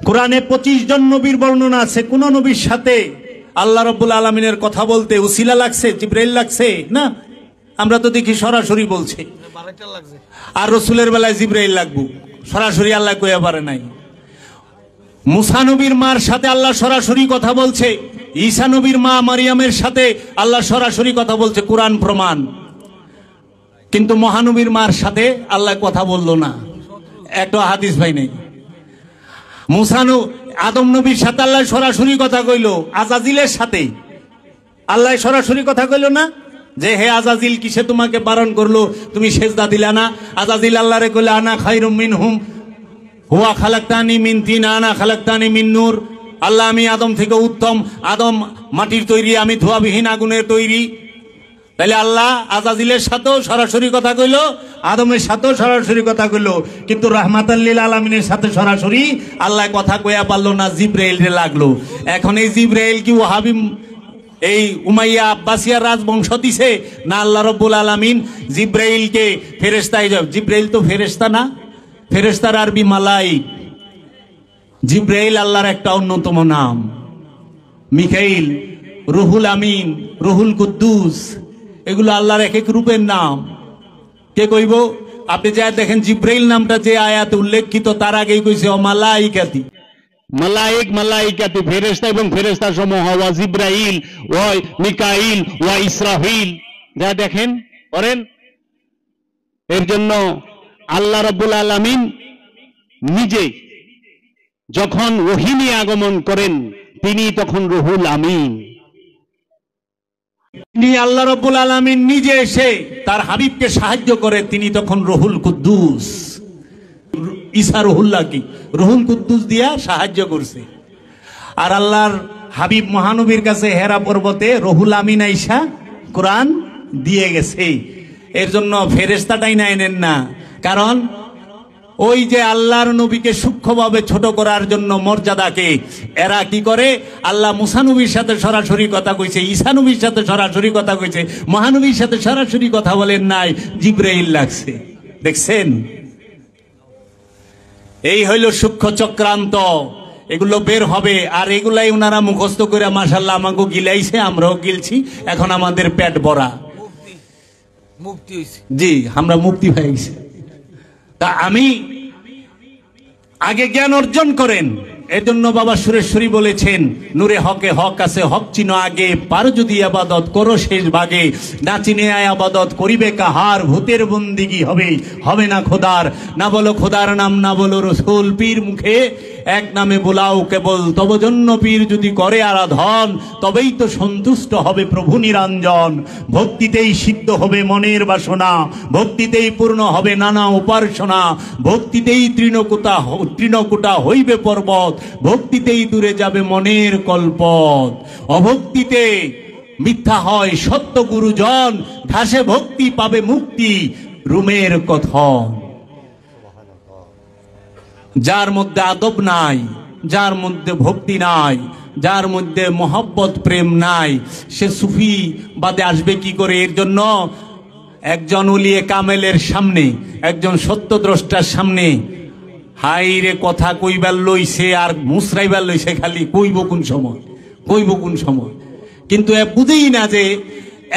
কোরআনে 25 জন নবীর বর্ণনা আছে, কোন নবীর সাথে আল্লাহ রাব্বুল আলামিনের কথা বলতে উসিলা লাগছে, জিবরাইল লাগছে না। আমরা তো দেখি সরাসরি বলছে। আর রসুলের বেলায় জিবরাইল লাগবো, সরাসরি আল্লাহ কইয়া পারে নাই। মুসা নবীর মার সাথে আল্লাহ সরাসরি কথা বলছে, ঈসা নবীর মা মারিয়ামের সাথে আল্লাহ সরাসরি কথা বলছে, কোরআন প্রমাণ। কিন্তু মহানবীর মার সাথে আল্লাহ কথা বললো না, একটা হাদিস ভাই নেই। আদম নবীর সাথে আল্লাহ সরাসরি কথা কইল, আজাজিলের সাথে আল্লাহ সরাসরি কথা কইল না যে হে আজাজিল, কিসে তোমাকে বারণ করলো, তুমি সেজদা দিলা না? আজাজিল আল্লাহরে কইল আনা খায়রুম মিনহুম হুয়া খালাকতানি মিন তিন আনা খালাকতানি মিন নূর। আল্লাহ আমি আদম থেকে উত্তম, আদম মাটির তৈরি, আমি ধোয়াবিহীন আগুনের তৈরি। তাহলে আল্লাহ আজাজিলের সাথেও সরাসরি কথা কইল, আদমের সাথেও সরাসরি কথা কইল, কিন্তু রাহমাতাল লিল আলামিনের সাথে সরাসরি আল্লাহ কথা কইয়া পারলো না, জিবরাইল রে লাগলো। এখন এই জিবরাইল কি ওয়াহাবি, এই উমাইয়া আব্বাসিয়া রাজবংশ দিছে না আল্লাহ রাব্বুল আলামিন জিবরাইলকে ফেরেশতা? জিবরাইল তো ফেরেশতা না, ফেরেশতার আরবি মালাইক। জিবরাইল আল্লাহর একটা অন্যতম নাম। মিকাইল, রুহুল আমিন, রুহুল কুদ্দুস, এগুলো আল্লাহর এক এক রূপের নাম। কে কইব? আপনি যা দেখেন জিব্রাইল নামটা যে আয়াতে উল্লেখিত তার আগেই কইছে ও মালাইকাতি, মালাইকাতি ফেরেশতা এবং ফেরেশতা সমূহ, ওয়া জিব্রাইল ওয়া মিকাইল ওয়া ইসরাফিল, যা দেখেন করেন। এর জন্য আল্লাহ রাব্বুল আলামিন নিজে যখন ওহী নিয়ে আগমন করেন তিনি তখন রুহুল আমিন। তিনি আল্লাহ রাব্বুল আলামিন নিজে এসে তার হাবিবকে সাহায্য করে, তিনি তখন রুহুল কুদ্দুস। ঈসা রুহুল্লাহ কি রুহুল কুদ্দুস দিয়া সাহায্য করছে। আর আল্লাহর হাবিব মহানবীর কাছে হেরা পর্বতে রুহুল আমিন আইসা কোরআন দিয়ে গেছে। এর জন্য ফেরেশতাটাই না এনেন না, কারণ ওই যে আল্লাহর নবীকে সূক্ষ্মভাবে ছোট করার জন্য মর্যাদাকে এরা কি করে, আল্লাহ মুসা নবীর সাথে সরাসরি কথা কইছে, ঈসা নবীর সাথে সরাসরি কথা কইছে, মহানবীর সাথে সরাসরি কথা বলেন নাই, জিব্রাইল লাগছে। দেখছেন, এই হইল সূক্ষ্ম চক্রান্ত, এগুলো বের হবে। আর এগুলাই ওনারা মুখস্থ করে মাশাআল্লাহ আমাকে গিলাইছে, আমরাও গিলছি, এখন আমাদের পেট ভরা। জি, আমরা মুক্তি হয়ে গেছি। তা আমি আগে জ্ঞান অর্জন করেন। এজন্য বাবা সুরেশ্বরী বলেছেন, নূরে হকে হক আছে, হক চিনো আগে, পারো যদি আবাদত করো শেষ ভাগে, না চিনে আবাদত করিবে কাহার, ভূতের বন্দিগি হবে, হবে না খোদার। না বলো খোদার নাম, না বলো রসুল, পীর মুখে এক নামে বোলাও কেবল, তব জন্য পীর যদি করে আরাধন, তবেই তো সন্তুষ্ট হবে প্রভু নিরঞ্জন। ভক্তিতেই সিদ্ধ হবে মনের বাসনা, ভক্তিতেই পূর্ণ হবে নানা উপাসনা, ভক্তিতেই তৃণকূটা হইবে পর্বত, ভক্তিতেই দূরে যাবে মনের কল্পত। অভক্তিতে মিথ্যা হয় সত্য গুরুজন, ঘাসে ভক্তি পাবে মুক্তি রুমের কথন। যার মধ্যে আদব নাই, যার মধ্যে ভক্তি নাই, যার মধ্যে মহব্বত প্রেম নাই, সে সুফি বাদে আসবে কি করে? এর জন্য একজন ওলিয়ে কামেলের সামনে, একজন সত্যদ্রষ্টার সামনে হাইরে কথা কইবার লইছে আর মুসরাইবার লইছে, খালি কইব কোন সময়, কইব কোন সময়। কিন্তু এ বুঝেই না যে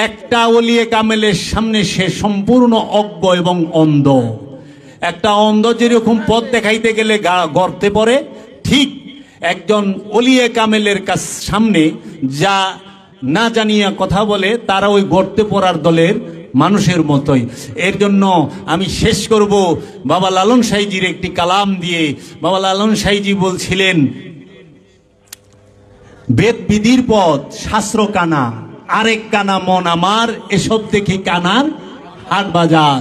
একটা ওলিয়ে কামেলের সামনে সে সম্পূর্ণ অজ্ঞ এবং অন্ধ। একটা অন্ধ যেরকম পথ দেখাইতে গেলে গর্তে পড়ে, ঠিক একজন ওলিয়ে কামেলের সামনে যা না জানিয়া কথা বলে তারা ওই গর্তে পড়ার দলের মানুষের মতোই। এর জন্য আমি শেষ করব বাবা লালন সাইজির একটি কালাম দিয়ে। বাবা লালন সাইজি বলছিলেন, বেদ বিধির পথ শাস্ত্র কানা, আরেক কানা মন আমার, এসব দেখি কানার হাট বাজার।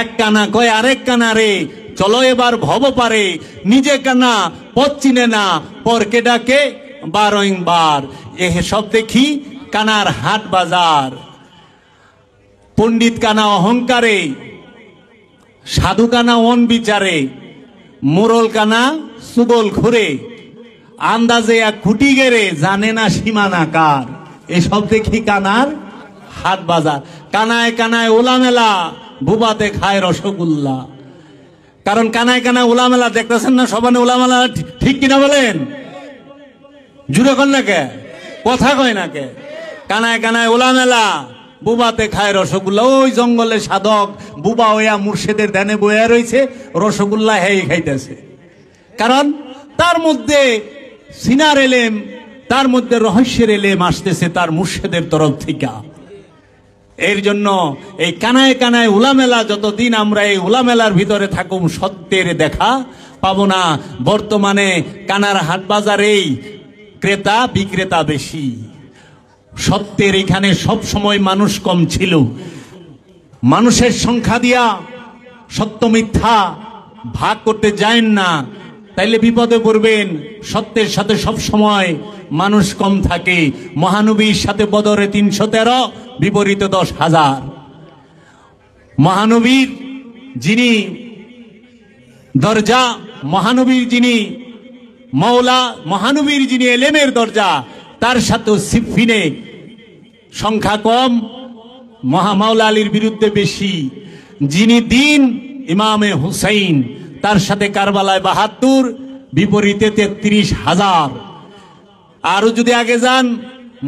এক কানা কয় আরেক কানা রে, চলো এবার ভব পারে, নিজে কানা পথ চিনে না, পরকে ডাকে বারংবার, এসব দেখি কানার হাট বাজার। পণ্ডিত কানা অহংকারে, সাধু কানা অন বিচারে, মোরল কানা সুগল ঘুরে, আন্দাজে এক খুঁটি গেরে, জানে না সীমানা কার, এসব দেখি কানার হাট বাজার। কানায় কানায় ওলামেলা, বুবাতে খায় রসগোল্লা। কারণ কানায় কানায় ওলামেলা দেখতেছেন না, সবানে ওলামেলা, ঠিক কিনা বলেন? জুড়ে কর না কে, কথা কয় না কে? কানায় কানায় ওলামেলা, বুবাতে খায় রসগোল্লা। ওই জঙ্গলে সাধক বুবা হইয়া মুর্শিদের ধ্যানে বইয়া রয়েছে, রসগোল্লা হেই খাইতেছে। কারণ তার মধ্যে সিনার এলেম, তার মধ্যে রহস্যের এলেম আসতেছে তার মুর্শিদের তরফ থেকে। এর জন্য এই কানায় কানায় উলামেলা, যতদিন আমরা এই উলামেলার ভিতরে থাকুম সত্যের দেখা পাবো না। বর্তমানে কানার হাট বাজারেই ক্রেতা বিক্রেতা বেশি। সত্যের এখানে সব সময় মানুষ কম ছিল। মানুষের সংখ্যা দিয়া সত্য মিথ্যা ভাগ করতে যায়েন না, তাইলে বিপদে পড়বেন। সত্যের সাথে সব সময় মানুষ কম থাকে। মহানবীর সাথে বদরে 313, বিপরীতে 10,000। মহানবীর যিনি দরজা, মহানবীর যিনি মওলা, মহানবীর যিনি এলেমের দরজা, তার সাথেও সিফিনে সংখ্যা কম, মাওলা আলীর বিরুদ্ধে বেশি। যিনি দিন ইমামে হুসাইন, তার সাথে কারবালায় 72, বিপরীতে 33,000। আরো যদি আগে যান,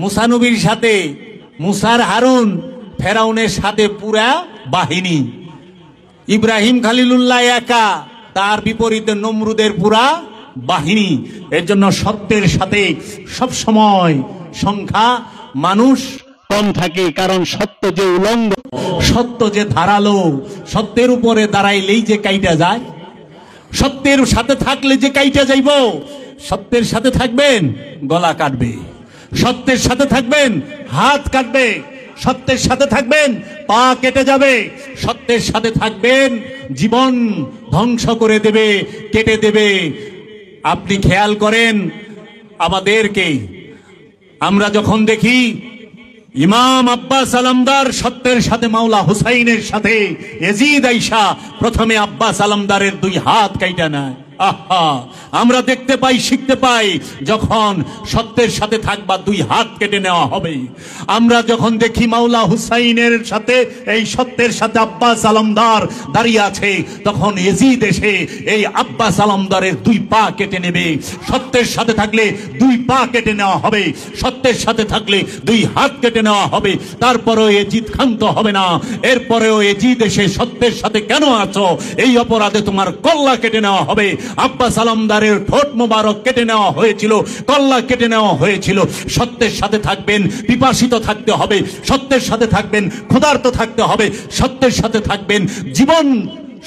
মুসা নবীর সাথে মুসার হারুন, ফেরাউনের সাথে পুরা বাহিনী, ইব্রাহিম খলিলুল্লাহ একা, তার বিপরীতে নমরুদের পুরা বাহিনী। এর জন্য সত্যের সাথে সব সময় সংখ্যা মানুষ কম থাকে, কারণ সত্য যে উলঙ্গ, সত্য যে ধারালো, সত্যের উপরে দাঁড়াইলেই যে কাইটা যায়, সত্যের সাথে থাকলে যে কাইটা যাইব। সত্যের সাথে থাকবেন, গলা কাটবে। সত্যের সাথে থাকবেন, হাত কাটবে। সত্যের সাথে থাকবেন, পা কেটে যাবে। সত্যের সাথে থাকবেন, জীবন ধ্বংস করে দেবে, কেটে দেবে। আপনি খেয়াল করেন আমাদেরকে, আমরা যখন দেখি ইমাম আব্বাস আলমদার সত্যের সাথে মাওলা হুসাইনের সাথে এজিদ আইসা প্রথমে আব্বাস আলমদারের 2 হাত কাইটা নেয়। আহা, আমরা দেখতে পাই, শিখতে পাই, যখন সত্যের সাথে থাকবা 2 হাত কেটে নেওয়া হবে। আমরা যখন দেখি মাওলা হুসাইনের সাথে, এই সত্যের সাথে আব্বাস আলমদার দাঁড়িয়ে আছে, তখন এজিদ এসে এই আব্বাস আলমদারের 2 পা কেটে নেবে। সত্যের সাথে থাকলে 2 পা কেটে নেওয়া হবে, সত্যের সাথে থাকলে 2 হাত কেটে নেওয়া হবে। তারপরেও এজিদ ক্ষান্ত হবে না। এরপরেও এজিদ এসে সত্যের সাথে কেন আছো, এই অপরাধে তোমার কল্লা কেটে নেওয়া হবে। আব্বাস আলমদারের ঠোঁট মোবারক কেটে নেওয়া হয়েছিল, কল্লা কেটে নেওয়া হয়েছিল। সত্যের সাথে থাকবেন, পিপাসিত থাকতে হবে। সত্যের সাথে থাকবেন, ক্ষুধার্ত থাকতে হবে। সত্যের সাথে থাকবেন, জীবন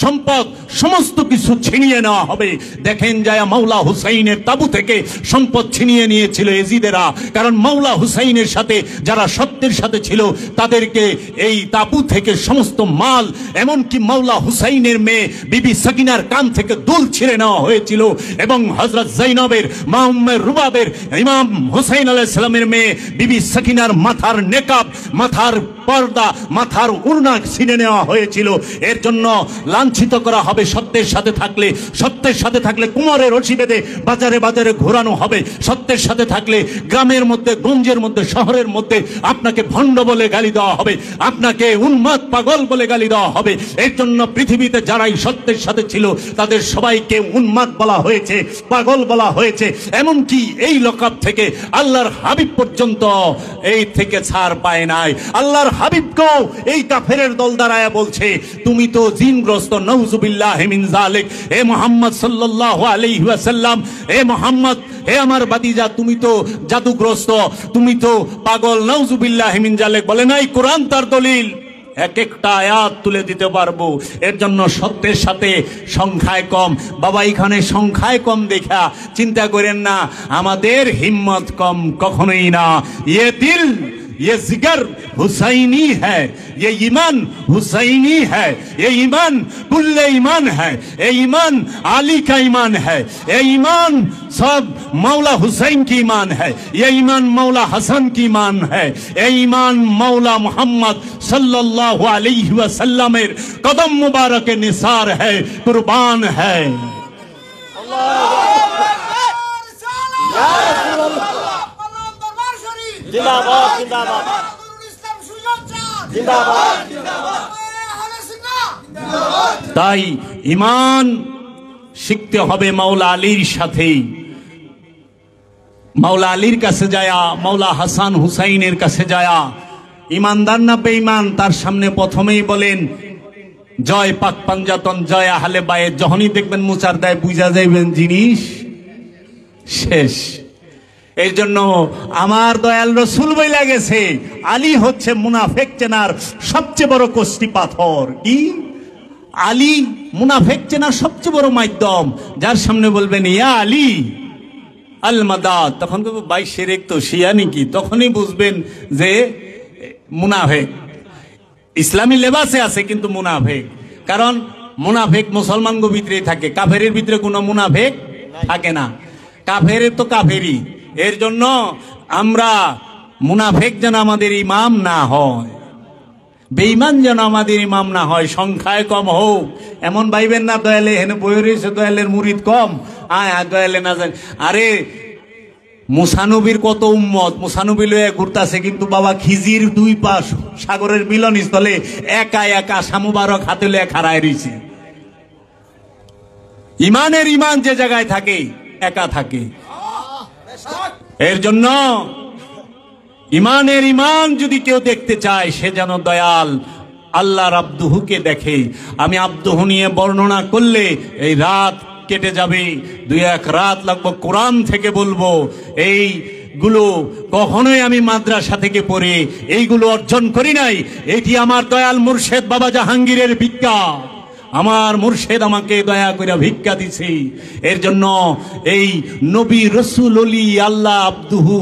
সম্পদ সমস্ত কিছু ছিনিয়ে নেওয়া হবে। দেখেন যায় মাওলা হুসাইনের তাবু থেকে সম্পদ ছিনিয়ে নিয়েছিল এজিদেরা, কারণ মাওলা হুসাইনের সাথে যারা সত্যের সাথে ছিল তাদেরকে এই তাবু থেকে সমস্ত মাল, এমনকি মাওলা হুসাইনের মেয়ে বিবি সাকিনার কান থেকে দুল ছিঁড়ে নেওয়া হয়েছিল, এবং হযরত জৈনবের, মা উম্মে রুবাবের, ইমাম হুসাইন আলাইহিস সালামের মেয়ে বিবি সাকিনার মাথার নেকাব, মাথার পর্দা, মাথার উড়না ছিনে নেওয়া হয়েছিল। এর জন্য লাঞ্ছিত করা হবে সত্যের সাথে থাকলে। সত্যের সাথে থাকলে কুমারে রশি বেঁধে বাজারে বাজারে ঘোরানো হবে। সত্যের সাথে থাকলে গ্রামের মধ্যে, গঞ্জের মধ্যে, শহরের মধ্যে আপনাকে ভণ্ড বলে গালি দেওয়া হবে, আপনাকে উন্মাদ পাগল বলে গালি দেওয়া হবে। এর জন্য পৃথিবীতে যারাই সত্যের সাথে ছিল তাদের সবাইকে উন্মাদ বলা হয়েছে, পাগল বলা হয়েছে। এমনকি এই লকাব থেকে আল্লাহর হাবিব পর্যন্ত এই থেকে ছাড় পায় নাই। আল্লাহর হাবিবকেও এই কাফেরের দল দাঁড়ায় বলছে, তুমি তো জিনগ্রস্ত, নাউজুবিল্লাহি মিন যালিক। হে মুহাম্মদ সাল্লাল্লাহু আলাইহি ওয়াসাল্লাম, হে মুহাম্মদ, হে আমার বাতিজা, তুমি তো জাদুগ্রস্ত, তুমি তো পাগল, নাউজুবিল্লাহি মিন যালিক। বলে নাই, কোরআন তার দলিল, এক একটা আয়াত তুলে দিতে পারবো। এর জন্য সত্যের সাথে সংখ্যায় কম। বাবা, এখানে সংখ্যায় কম দেখা চিন্তা করেন না আমাদের হিম্মত কম, কখনোই না। ये दिल, ये जिगर हुसैनी है, ये ईमान हुसैनी है, ये ईमान कुल्ले ईमान है, ये ईमान आली का ईमान है, ये ईमान सब मौला हुसैन की ईमान है, ये ईमान मौला हसन की ईमान है, ये ईमान मौला मोहम्मद सल्लल्लाहु अलैहि वसल्लम कदम मुबारक निसार है, कुर्बान है। जिंदाबाद जिंदाबाद जिंदाबाद जिंदाबाद। তাই ঈমান শিখতে হবে মাওলা আলীর সাথে। মাওলা আলীর কাছে যায়া, মাওলা হাসান হুসাইনের কাছে যায়া, ইমানদার না বেঈমান তার সামনে প্রথমেই বলেন জয় পাক পাঞ্জাতন, জয় আহলে বায়েত। যখনই দেখবেন মুচার দেয়, বুঝা যাইবেন জিনিস শেষ। এই জন্য আমার দয়াল রসুল বইলা গেছে, আলী হচ্ছে মুনাফেক চেনার সবচেয়ে বড় কষ্টি পাথর। কি? আলী মুনাফেক চেনার সবচেয়ে বড় মাধ্যম। যার সামনে বলবেন ইয়া আলী আল মাদাদ, তখন তো 22 শেরেক তো শিয়া নাকি, তখনই বুঝবেন যে মুনাফেক। ইসলামী লেবাসে আছে কিন্তু মুনাফেক, কারণ মুনাফেক মুসলমানগো ভিতরেই থাকে, কাফেরের ভিতরে কোনো মুনাফেক থাকে না। কাফেরের তো কাফেরই। এর জন্য আমরা মুনাফেক যেন আমাদের ইমাম না হয়, বেঈমান যেন আমাদের ইমাম না হয়। সংখ্যায় কম হোক এমন ভাইবেন না দয়ালে হেনে বই রয়েছে, দয়ালের মুরিদ কম, দয়ালে না জানি। আরে মুসানবীর কত উম্মত, মুসানবী লয়ে ঘুরতাছে, কিন্তু বাবা খিজির 2 পাশ সাগরের মিলন স্থলে একা একা সামুবারক হাতে লয়ে খাড়ায় রয়েছে। ইমানের ইমান যে জায়গায় থাকে একা থাকে। এর জন্য ইমানের ইমান যদি কেউ দেখতে চায় সে যেন দয়াল আল্লাহর আব্দুহুকে দেখে। আমি আব্দুহু নিয়ে বর্ণনা করলে এই রাত কেটে যাবে, 2-1 রাত লাগবে। কোরআন থেকে বলবো, এইগুলো কখনোই আমি মাদ্রাসা থেকে পড়ে এইগুলো অর্জন করি নাই। এটি আমার দয়াল মুর্শেদ বাবা জাহাঙ্গীরের ভিক্ষা। আমার মুর্শেদ আমাকে দয়া করে ভিক্ষা দিছে। এর জন্য এই নবী রসুল অলি আল্লাহ আব্দুহু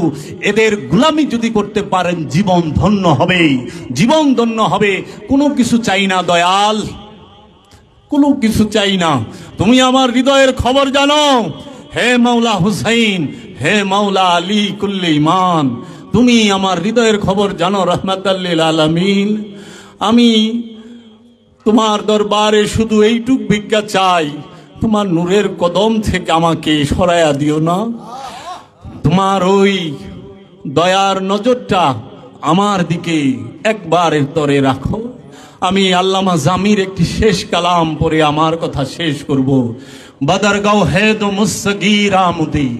এদের গোলামি যদি করতে পারেন জীবন ধন্য হবে, জীবন ধন্য হবে। কোনো কিছু চাই না দয়াল, কোনো কিছু চাই না। তুমি আমার হৃদয়ের খবর জানো, হে মাওলা হুসাইন, হে মাওলা আলী কুল্লি ইমান, তুমি আমার হৃদয়ের খবর জানো রহমাতাল লিল আলামিন। আমি তোমার দরবারে শুধু এইটুক ভিক্ষা চাই, তোমার নূরের কদম থেকে আমাকে সরাইয়া দিও না। তোমার ওই দয়ার নজরটা আমার দিকে একবারের তরে রাখো। আমি আল্লামা জামির একটি শেষ কালাম পড়ে আমার কথা শেষ করব। বদরগাঁও হে দো মুসগীরা মুদি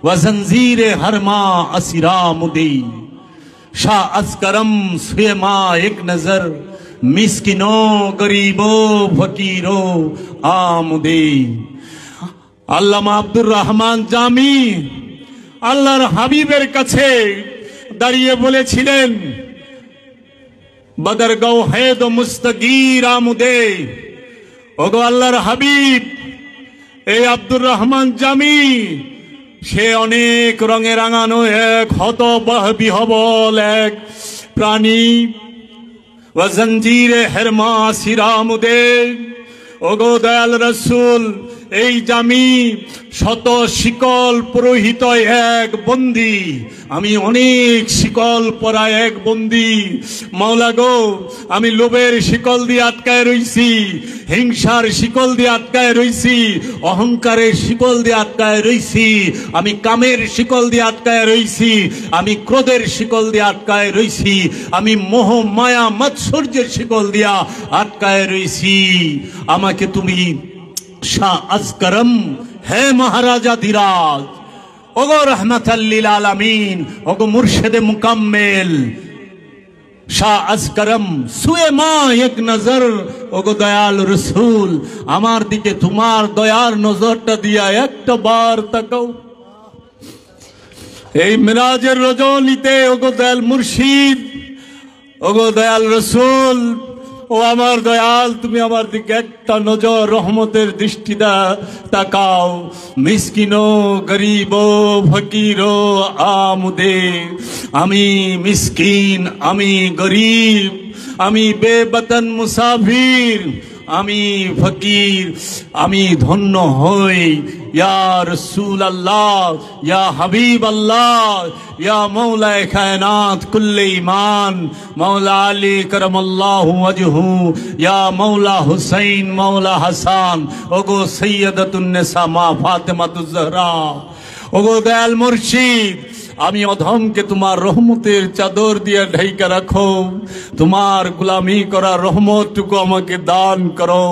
ওয়া জঞ্জিরে হরমা আসিরা মুদি শাহ আসকরম সুয়েমা এক নজর মিসকিনো গরিবো ফকিরো আমুদে। আল্লামা আব্দুর রহমান জামি আল্লাহর হাবিবের কাছে দাঁড়িয়ে বলেছিলেন, বদরগাঁও হে দো মুস্তাগীর আমুদে। ওগো আল্লাহর হাবিব, এই আব্দুর রহমান জামি সে অনেক রঙে রাঙানো এক হতবিহবল এক প্রাণী। ওয়াজঞ্জিরে হেরমা সিরামুদে। ওগো দয়াল রসুল, এই জামি শত শিকল পুরোহিত এক বন্দী, আমি অনেক শিকল পরা এক বন্দী। মাওলা গো, আমি লোভের শিকল দিয়ে আটকায় রইছি, হিংসার শিকল দিয়ে আটকায় রইছি, অহংকারের শিকল দিয়ে আটকায় রইছি, আমি কামের শিকল দিয়ে আটকায় রইছি, আমি ক্রোধের শিকল দিয়ে আটকায় রইছি, আমি মোহ মায়া মাৎসর্যের শিকল দিয়া আটকায় রইছি। আমাকে তুমি শাহ আসকরম হে মহারাজা ধীরাজ, ওগো রহমাতাল লিল আলামিন, ওগো মুর্শেদে মুকাম্মেল শাহ আসকরম সুয়েমা এক নজর, ওগো দয়াল রসুল আমার দিকে তোমার দয়ার নজরটা দিয়া একটা বার তাকাও। এই মিরাজের রজনীতে ওগো দয়াল মুর্শিদ, ওগো দয়াল রসুল, ও আমার দয়াল, তুমি আমার দিকে একটা নজর রহমতের দৃষ্টিটা তাকাও। মিসকিনো গরিবো ফকিরো আমুদে। আমি মিসকিন, আমি গরিব, আমি বেবতন মুসাফির, আমি ফকির, আমি ধন্য হই। ইয়া রসুল আল্লাহ, ইয়া হাবিব আল্লাহ, ইয়া মৌলা কায়নাত কুল্লে ইমান, মৌলা আলী করমাল্লাহু ওয়াজহু, ইয়া মৌলা হুসাইন, মৌলা হাসান, ওগো সৈয়দাতুন নিসা মা ফাতেমাতুজ জহরা, ওগো দয়াল মুর্শিদ, আমি অধমকে তোমার রহমতের চাদর দিয়ে ঢাইকা রাখো। তোমার গোলামি করার রহমতটুকু আমাকে দান করো।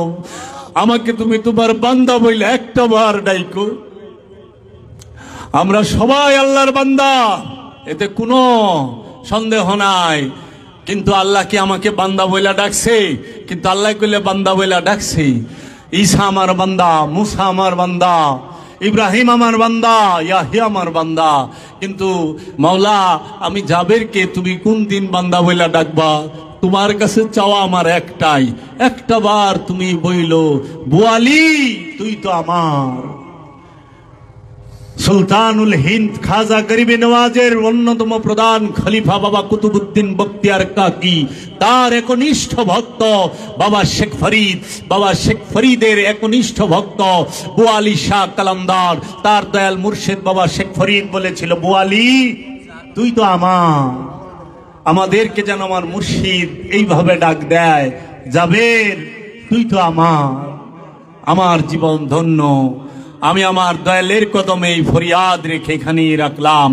আমাকে তুমি তোমার বান্দা বইলে একটা বার ডাইকো। আমরা সবাই আল্লাহর বান্দা, এতে কোনো সন্দেহ নাই। কিন্তু আল্লাহ কি আমাকে বান্দা বইলা ডাকছে? কিন্তু আল্লাহ কইলে বান্দা বইলা ডাকছে। ঈসা আমার বান্দা, মুসা আমার বান্দা, ইব্রাহিম আমার বান্দা, ইয়াহিয়া আমার বান্দা। কিন্তু মাওলা, আমি জাবেরকে তুমি কোন দিন বান্দা বইলা ডাকবা? তোমার কাছে চাওয়া আমার একটাই, একটা বার তুমি বইলো, বুয়ালি তুই তো আমার। সুলতানুল হিন্দ খাজা গরিবে নওয়াজের অন্যতম প্রধান খলিফা বাবা কুতুবউদ্দিন বখতিয়ার কাকি, তার একনিষ্ঠ ভক্ত বাবা শেখ ফরিদ, বাবা শেখ ফরিদের একনিষ্ঠ ভক্ত বুয়ালি শাহ কালামদার, তার দয়াল মুর্শিদ বাবা শেখ ফরিদ বলেছিল, বুয়ালি তুই তো আমার। আমাদেরকে যেন আমার মুর্শিদ এইভাবে ডাক দেয়, জাবের তুই তো আমার। আমার জীবন ধন্য। আমি আমার দয়ালের কদমে এই ফরিয়াদ রেখে এখানেই রাখলাম।